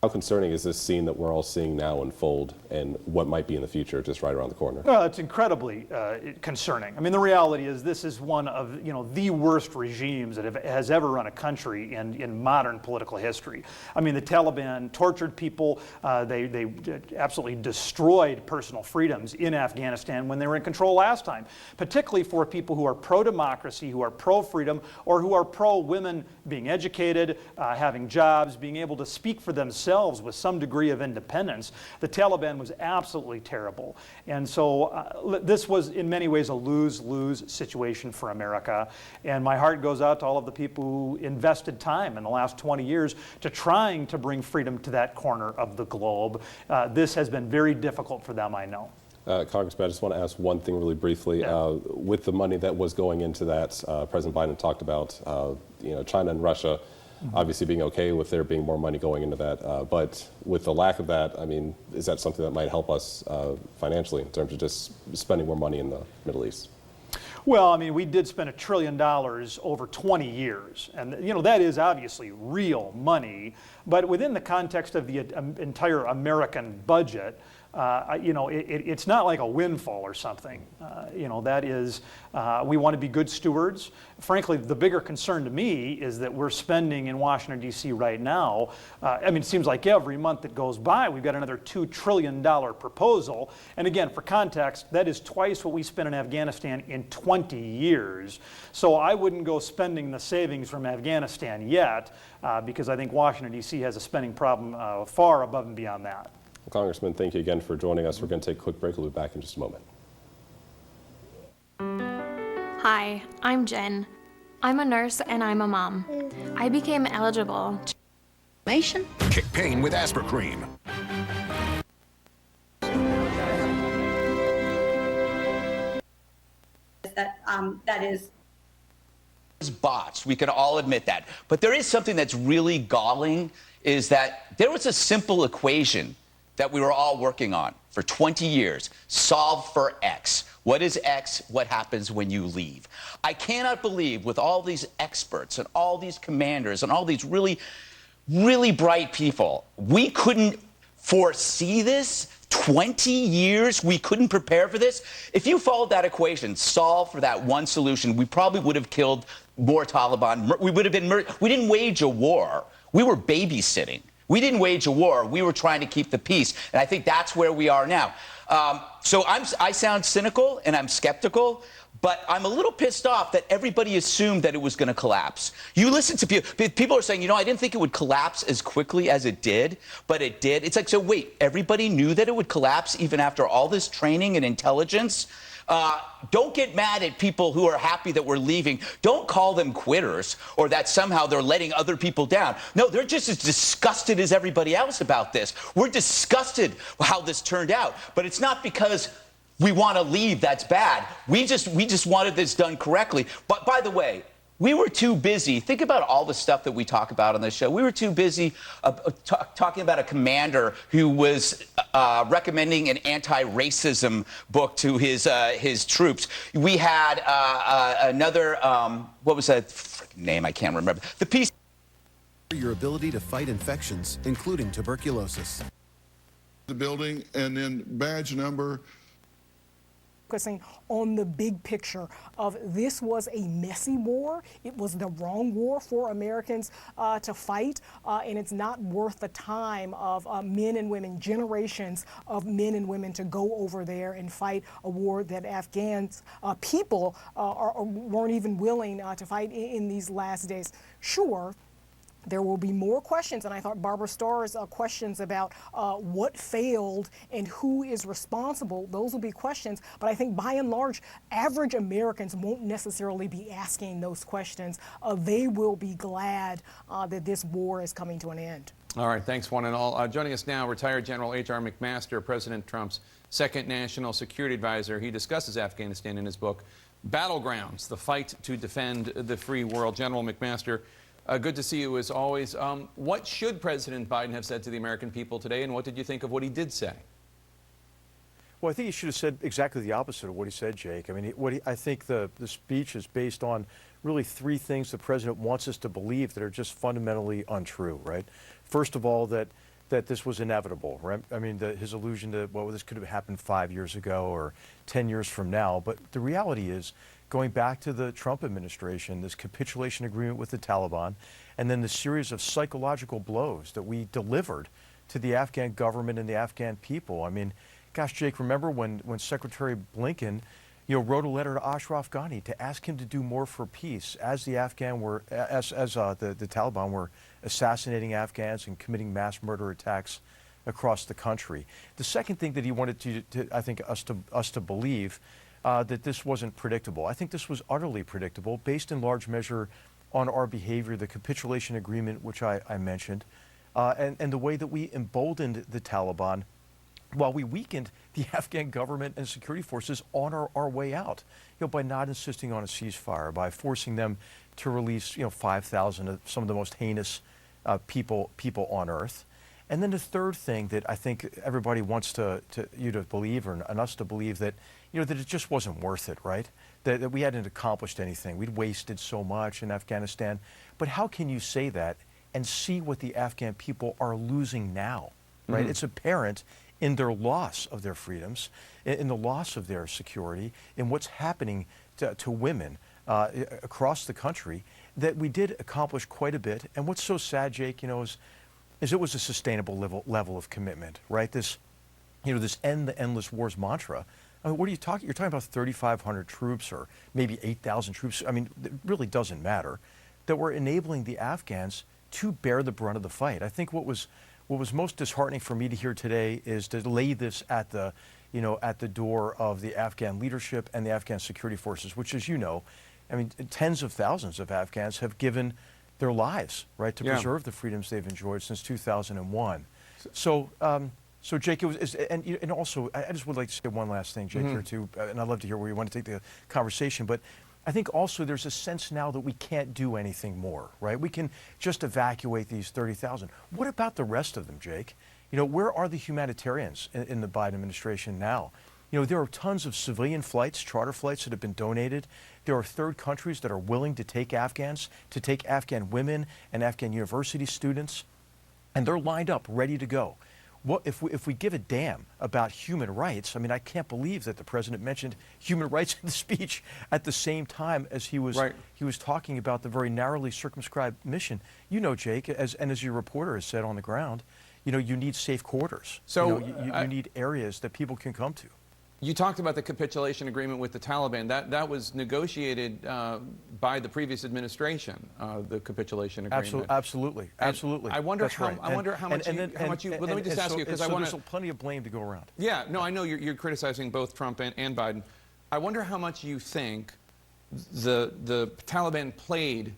How concerning is this scene that we're all seeing now unfold, and what might be in the future just right around the corner?
No, it's incredibly concerning. I mean, the reality is this is one of the worst regimes that has ever run a country in modern political history. I mean, the Taliban tortured people. They absolutely destroyed personal freedoms in Afghanistan when they were in control last time, particularly for people who are pro-democracy, who are pro-freedom, or who are pro-women being educated, having jobs, being able to speak for themselves with some degree of independence. The Taliban was absolutely terrible. And so this was in many ways a lose-lose situation for America. And my heart goes out to all of the people who invested time in the last 20 years to trying to bring freedom to that corner of the globe. This has been very difficult for them, I know.
Congressman, I just want to ask one thing really briefly. Yeah. With the money that was going into that, President Biden talked about China and Russia obviously being okay with there being more money going into that. But with the lack of that, I mean, is that something that might help us financially in terms of just spending more money in the Middle East?
Well, I mean, we did spend $1 trillion over 20 years. And, that is obviously real money. But within the context of the entire American budget, it's not like a windfall or something. That is, we want to be good stewards. Frankly, the bigger concern to me is that we're spending in Washington, D.C. right now. It seems like every month that goes by, we've got another $2 trillion proposal. And again, for context, that is twice what we spent in Afghanistan in 20 years. So I wouldn't go spending the savings from Afghanistan yet, because I think Washington, D.C. has a spending problem far above and beyond that.
Well, Congressman, thank you again for joining us. We're going to take a quick break. We'll be back in just a moment.
Hi, I'm Jen. I'm a nurse and I'm a mom. I became eligible.
Kick pain with Aspercream.
That is
bots. We can all admit that. But there is something that's really galling, is that there was a simple equation that we were all working on for 20 years. Solve for X. What is X? What happens when you leave? I cannot believe, with all these experts and all these commanders and all these really, really bright people, we couldn't foresee this. 20 years we couldn't prepare for this. If you followed that equation, solve for that one solution, we probably would have killed more Taliban. We would have been we didn't wage a war. We were babysitting. We didn't wage a war. We were trying to keep the peace. And I think that's where we are now. So I sound cynical and I'm skeptical, but I'm a little pissed off that everybody assumed that it was going to collapse. You listen to people are saying, you know, I didn't think it would collapse as quickly as it did, but it did. It's like, so wait, everybody knew that it would collapse even after all this training and intelligence? Don't get mad at people who are happy that we're leaving. Don't call them quitters or that somehow they're letting other people down. No, they're just as disgusted as everybody else about this. We're disgusted how this turned out, but it's not because we want to leave that's bad. We just wanted this done correctly. But by the way, we were too busy. Think about all the stuff that we talk about on this show. We were too busy talking about a commander who was recommending an anti-racism book to his troops. We had another, what was that name? I can't remember. The piece.
Your ability to fight infections, including tuberculosis.
The building, and then badge number.
Focusing on the big picture of this was a messy war. It was the wrong war for Americans to fight, and it's not worth the time of men and women, generations of men and women to go over there and fight a war that Afghans people weren't even willing to fight in these last days. Sure, there will be more questions, and I thought Barbara Starr's questions about what failed and who is responsible, those will be questions, but I think by and large, average Americans won't necessarily be asking those questions. They will be glad that this war is coming to an end.
All right, thanks one and all. Joining us now, retired General H.R. McMaster, President Trump's second national security advisor. He discusses Afghanistan in his book, Battlegrounds, the Fight to Defend the Free World. General McMaster, good to see you as always. What should President Biden have said to the American people today, and what did you think of what he did say?
Well, I think he should have said exactly the opposite of what he said, Jake. I mean, I think the speech is based on really three things the president wants us to believe that are just fundamentally untrue, right? First of all, that this was inevitable, right? I mean, his allusion to, well, this could have happened 5 years ago or 10 years from now. But the reality is, going back to the Trump administration, this capitulation agreement with the Taliban, and then the series of psychological blows that we delivered to the Afghan government and the Afghan people. I mean, gosh, Jake, remember when Secretary Blinken, wrote a letter to Ashraf Ghani to ask him to do more for peace as the the Taliban were assassinating Afghans and committing mass murder attacks across the country. The second thing that he wanted to I think us to believe, that this wasn't predictable. I think this was utterly predictable, based in large measure on our behavior, the capitulation agreement, which I mentioned, and the way that we emboldened the Taliban while we weakened the Afghan government and security forces on our way out, by not insisting on a ceasefire, by forcing them to release, 5,000 of some of the most heinous people on earth. And then the third thing that I think everybody wants you to believe, and us to believe, that that it just wasn't worth it, right? That we hadn't accomplished anything. We'd wasted so much in Afghanistan. But how can you say that and see what the Afghan people are losing now, right?
Mm-hmm.
It's apparent in their loss of their freedoms, in the loss of their security, in what's happening to women across the country, that we did accomplish quite a bit. And what's so sad, Jake, is it was a sustainable level of commitment, right? This end the endless wars mantra. I mean, what are you talking? You're talking about 3,500 troops or maybe 8,000 troops. I mean, it really doesn't matter. That we're enabling the Afghans to bear the brunt of the fight. I think what was most disheartening for me to hear today is to lay this at the door of the Afghan leadership and the Afghan security forces, which, as you know, I mean, tens of thousands of Afghans have given their lives, right, to preserve the freedoms they've enjoyed since 2001. So Jake, and also, I just would like to say one last thing, Jake, here too, and I'd love to hear where you want to take the conversation, but I think also there's a sense now that we can't do anything more, right? We can just evacuate these 30,000. What about the rest of them, Jake? You know, where are the humanitarians in the Biden administration now? You know, there are tons of civilian flights, charter flights that have been donated. There are third countries that are willing to take Afghans, to take Afghan women and Afghan university students, and they're lined up, ready to go. What if we give a damn about human rights? I mean, I can't believe that the president mentioned human rights in the speech at the same time as he was talking about the very narrowly circumscribed mission. You know, Jake, as your reporter has said on the ground, you know, you need safe quarters.
So
you need areas that people can come to.
You talked about the capitulation agreement with the Taliban. That was negotiated by the previous administration. The capitulation agreement.
Absolutely.
I wonder how much. Let me just ask you, because I want to.
There's plenty of blame to go around.
Yeah. No, I know you're criticizing both Trump and Biden. I wonder how much you think the Taliban played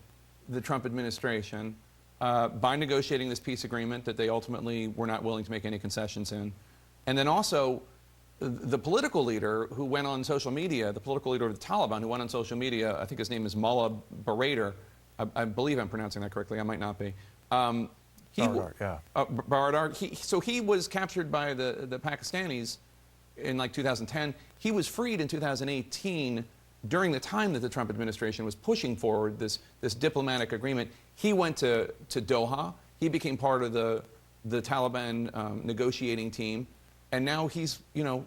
the Trump administration by negotiating this peace agreement that they ultimately were not willing to make any concessions in, and then also the political leader who went on social media, the political leader of the Taliban who went on social media, I think his name is Mullah Baradar. I believe I'm pronouncing that correctly. I might not be. Baradar. So he was captured by the Pakistanis in like 2010. He was freed in 2018 during the time that the Trump administration was pushing forward this diplomatic agreement. He went to Doha. He became part of the Taliban negotiating team. And now he's, you know,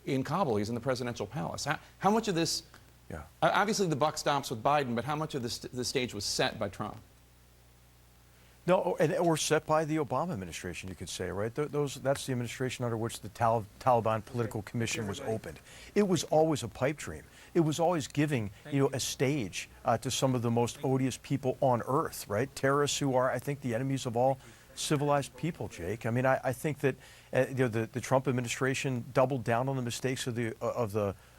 in Kabul. He's in the presidential palace. How much of this? Yeah. Obviously, the buck stops with Biden, but how much of the stage was set by Trump?
No, or set by the Obama administration, you could say, right? That's the administration under which the Taliban Political Commission was opened. It was always a pipe dream. It was always giving, you know, a stage to some of the most odious people on earth, right? Terrorists who are, I think, the enemies of all civilized people, Jake. I mean, I think that you know, the Trump administration doubled down on the mistakes of the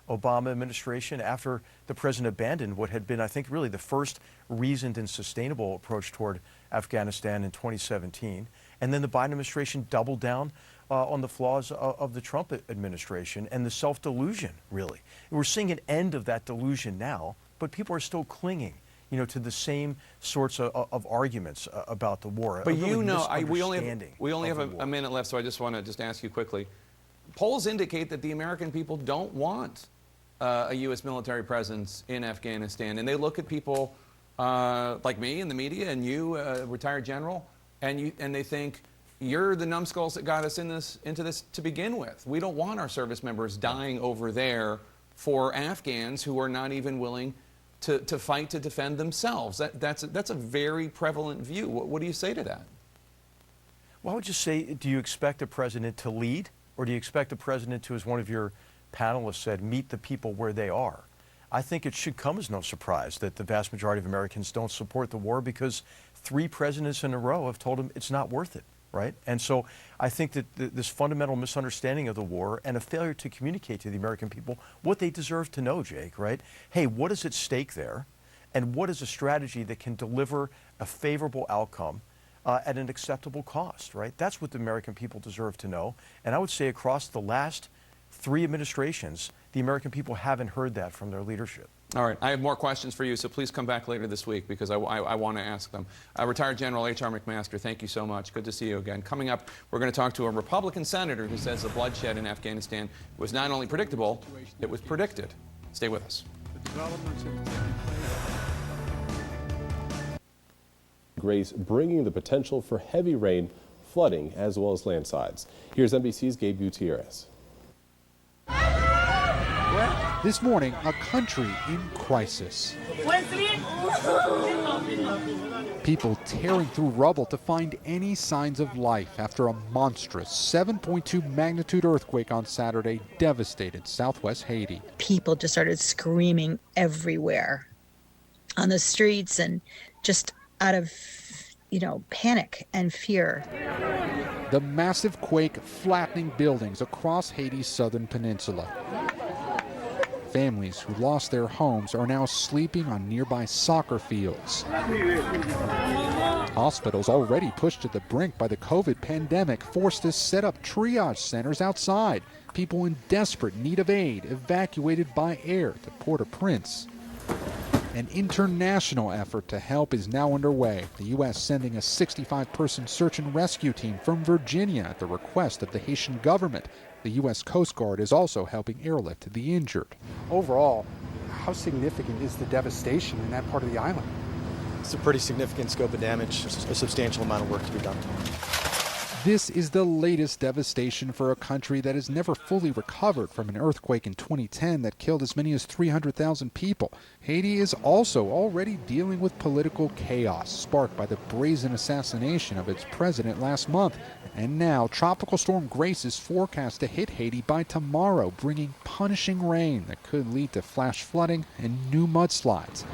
Obama administration after the president abandoned what had been, I think, really the first reasoned and sustainable approach toward Afghanistan in 2017. And then the Biden administration doubled down on the flaws of the Trump administration and the self-delusion, really. We're seeing an end of that delusion now, but people are still clinging, you know, to the same sorts of arguments about the war.
But you know, we only have a minute left, so I just want to just ask you quickly. Polls indicate that the American people don't want a U.S. military presence in Afghanistan, and they look at people like me in the media and you, retired general, and they think you're the numbskulls that got us into this to begin with. We don't want our service members dying over there for Afghans who are not even willing to fight to defend themselves. That's a very prevalent view. What do you say to that?
Well, I would just say, do you expect the president to lead, or do you expect the president to, as one of your panelists said, meet the people where they are? I think it should come as no surprise that the vast majority of Americans don't support the war, because 3 presidents in a row have told them it's not worth it, right? And so I think that this fundamental misunderstanding of the war and a failure to communicate to the American people what they deserve to know, Jake, right? Hey, what is at stake there? And what is a strategy that can deliver a favorable outcome at an acceptable cost, right? That's what the American people deserve to know. And I would say across the last 3 administrations, the American people haven't heard that from their leadership.
All right, I have more questions for you, so please come back later this week because I want to ask them. Retired General H.R. McMaster, thank you so much. Good to see you again. Coming up, we're going to talk to a Republican senator who says the bloodshed in Afghanistan was not only predictable, it was predicted. Stay with us.
Grace bringing the potential for heavy rain, flooding, as well as landslides. Here's NBC's Gabe Gutierrez.
This morning, a country in crisis. People tearing through rubble to find any signs of life after a monstrous 7.2 magnitude earthquake on Saturday devastated southwest Haiti.
People just started screaming everywhere on the streets and just out of, panic and fear.
The massive quake flattening buildings across Haiti's southern peninsula. Families who lost their homes are now sleeping on nearby soccer fields. Hospitals already pushed to the brink by the COVID pandemic forced to set up triage centers outside. People in desperate need of aid evacuated by air to Port-au-Prince. An international effort to help is now underway, the U.S. sending a 65-person search and rescue team from Virginia at the request of the Haitian government. The U.S. Coast Guard is also helping airlift the injured.
Overall, how significant is the devastation in that part of the island?
It's a pretty significant scope of damage, a substantial amount of work to be done.
This is the latest devastation for a country that has never fully recovered from an earthquake in 2010 that killed as many as 300,000 people. Haiti is also already dealing with political chaos sparked by the brazen assassination of its president last month. And now, Tropical Storm Grace is forecast to hit Haiti by tomorrow, bringing punishing rain that could lead to flash flooding and new mudslides.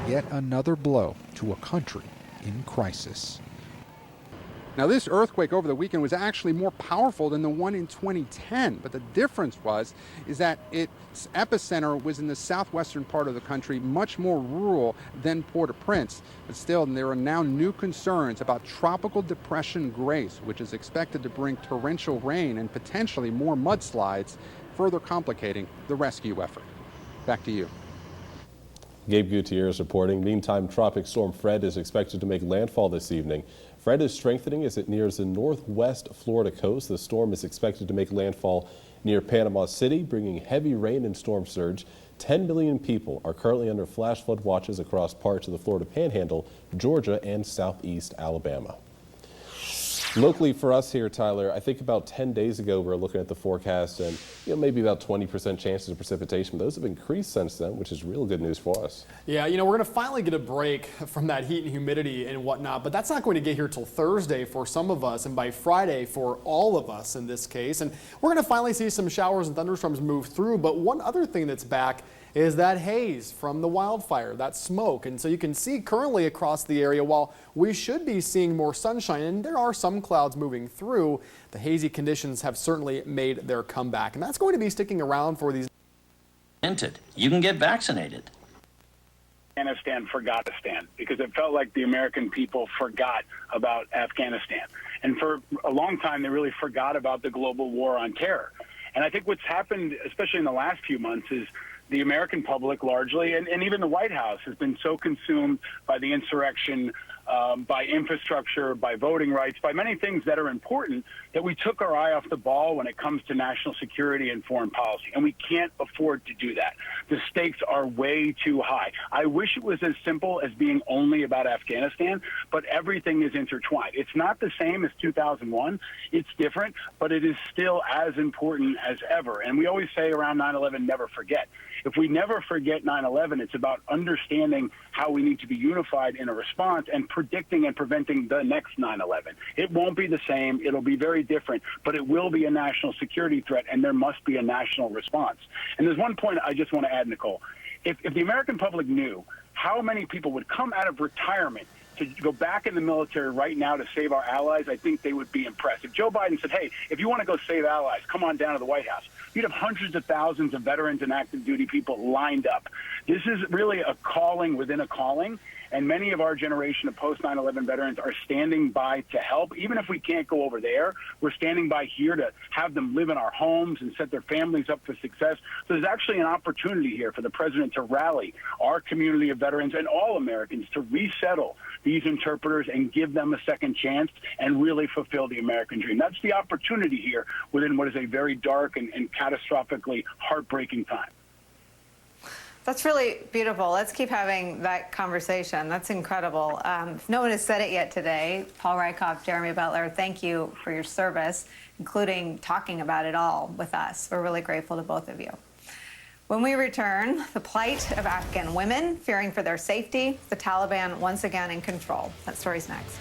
Yet another blow to a country in crisis.
Now, this earthquake over the weekend was actually more powerful than the one in 2010, but the difference is that its epicenter was in the southwestern part of the country, much more rural than Port-au-Prince. But still, there are now new concerns about Tropical Depression Grace, which is expected to bring torrential rain and potentially more mudslides, further complicating the rescue effort. Back to you.
Gabe Gutierrez reporting. Meantime, Tropic Storm Fred is expected to make landfall this evening. Fred is strengthening as it nears the northwest Florida coast. The storm is expected to make landfall near Panama City, bringing heavy rain and storm surge. 10 million people are currently under flash flood watches across parts of the Florida Panhandle, Georgia, and southeast Alabama. Locally for us here, Tyler, I think about 10 days ago we were looking at the forecast and maybe about 20% chances of precipitation. Those have increased since then, which is real good news for us.
Yeah, we're going to finally get a break from that heat and humidity and whatnot, but that's not going to get here till Thursday for some of us and by Friday for all of us in this case. And we're going to finally see some showers and thunderstorms move through. But one other thing that's back is that haze from the wildfire, that smoke. And so you can see currently across the area, while we should be seeing more sunshine and there are some clouds moving through, the hazy conditions have certainly made their comeback. And that's going to be sticking around for these.
You can get vaccinated.
Afghanistan forgot to stand because it felt like the American people forgot about Afghanistan. And for a long time, they really forgot about the global war on terror. And I think what's happened, especially in the last few months, is the American public largely, and even the White House, has been so consumed by the insurrection, by infrastructure, by voting rights, by many things that are important, that we took our eye off the ball when it comes to national security and foreign policy. And we can't afford to do that. The stakes are way too high. I wish it was as simple as being only about Afghanistan, but everything is intertwined. It's not the same as 2001. It's different, but it is still as important as ever. And we always say around 9/11, never forget. If we never forget 9/11, it's about understanding how we need to be unified in a response and predicting and preventing the next 9/11. It won't be the same. It'll be very different, but it will be a national security threat, and there must be a national response. And there's one point I just want to add, Nicole. If the American public knew how many people would come out of retirement to go back in the military right now to save our allies, I think they would be impressed. If Joe Biden said, hey, if you want to go save allies, come on down to the White House, you'd have hundreds of thousands of veterans and active duty people lined up. This is really a calling within a calling. And many of our generation of post 9/11 veterans are standing by to help. Even if we can't go over there, we're standing by here to have them live in our homes and set their families up for success. So there's actually an opportunity here for the president to rally our community of veterans and all Americans to resettle these interpreters and give them a second chance and really fulfill the American dream. That's the opportunity here within what is a very dark and catastrophically heartbreaking time.
That's really beautiful. Let's keep having that conversation. That's incredible. If no one has said it yet today, Paul Rykoff, Jeremy Butler, thank you for your service, including talking about it all with us. We're really grateful to both of you. When we return, the plight of Afghan women fearing for their safety, the Taliban once again in control. That story's next.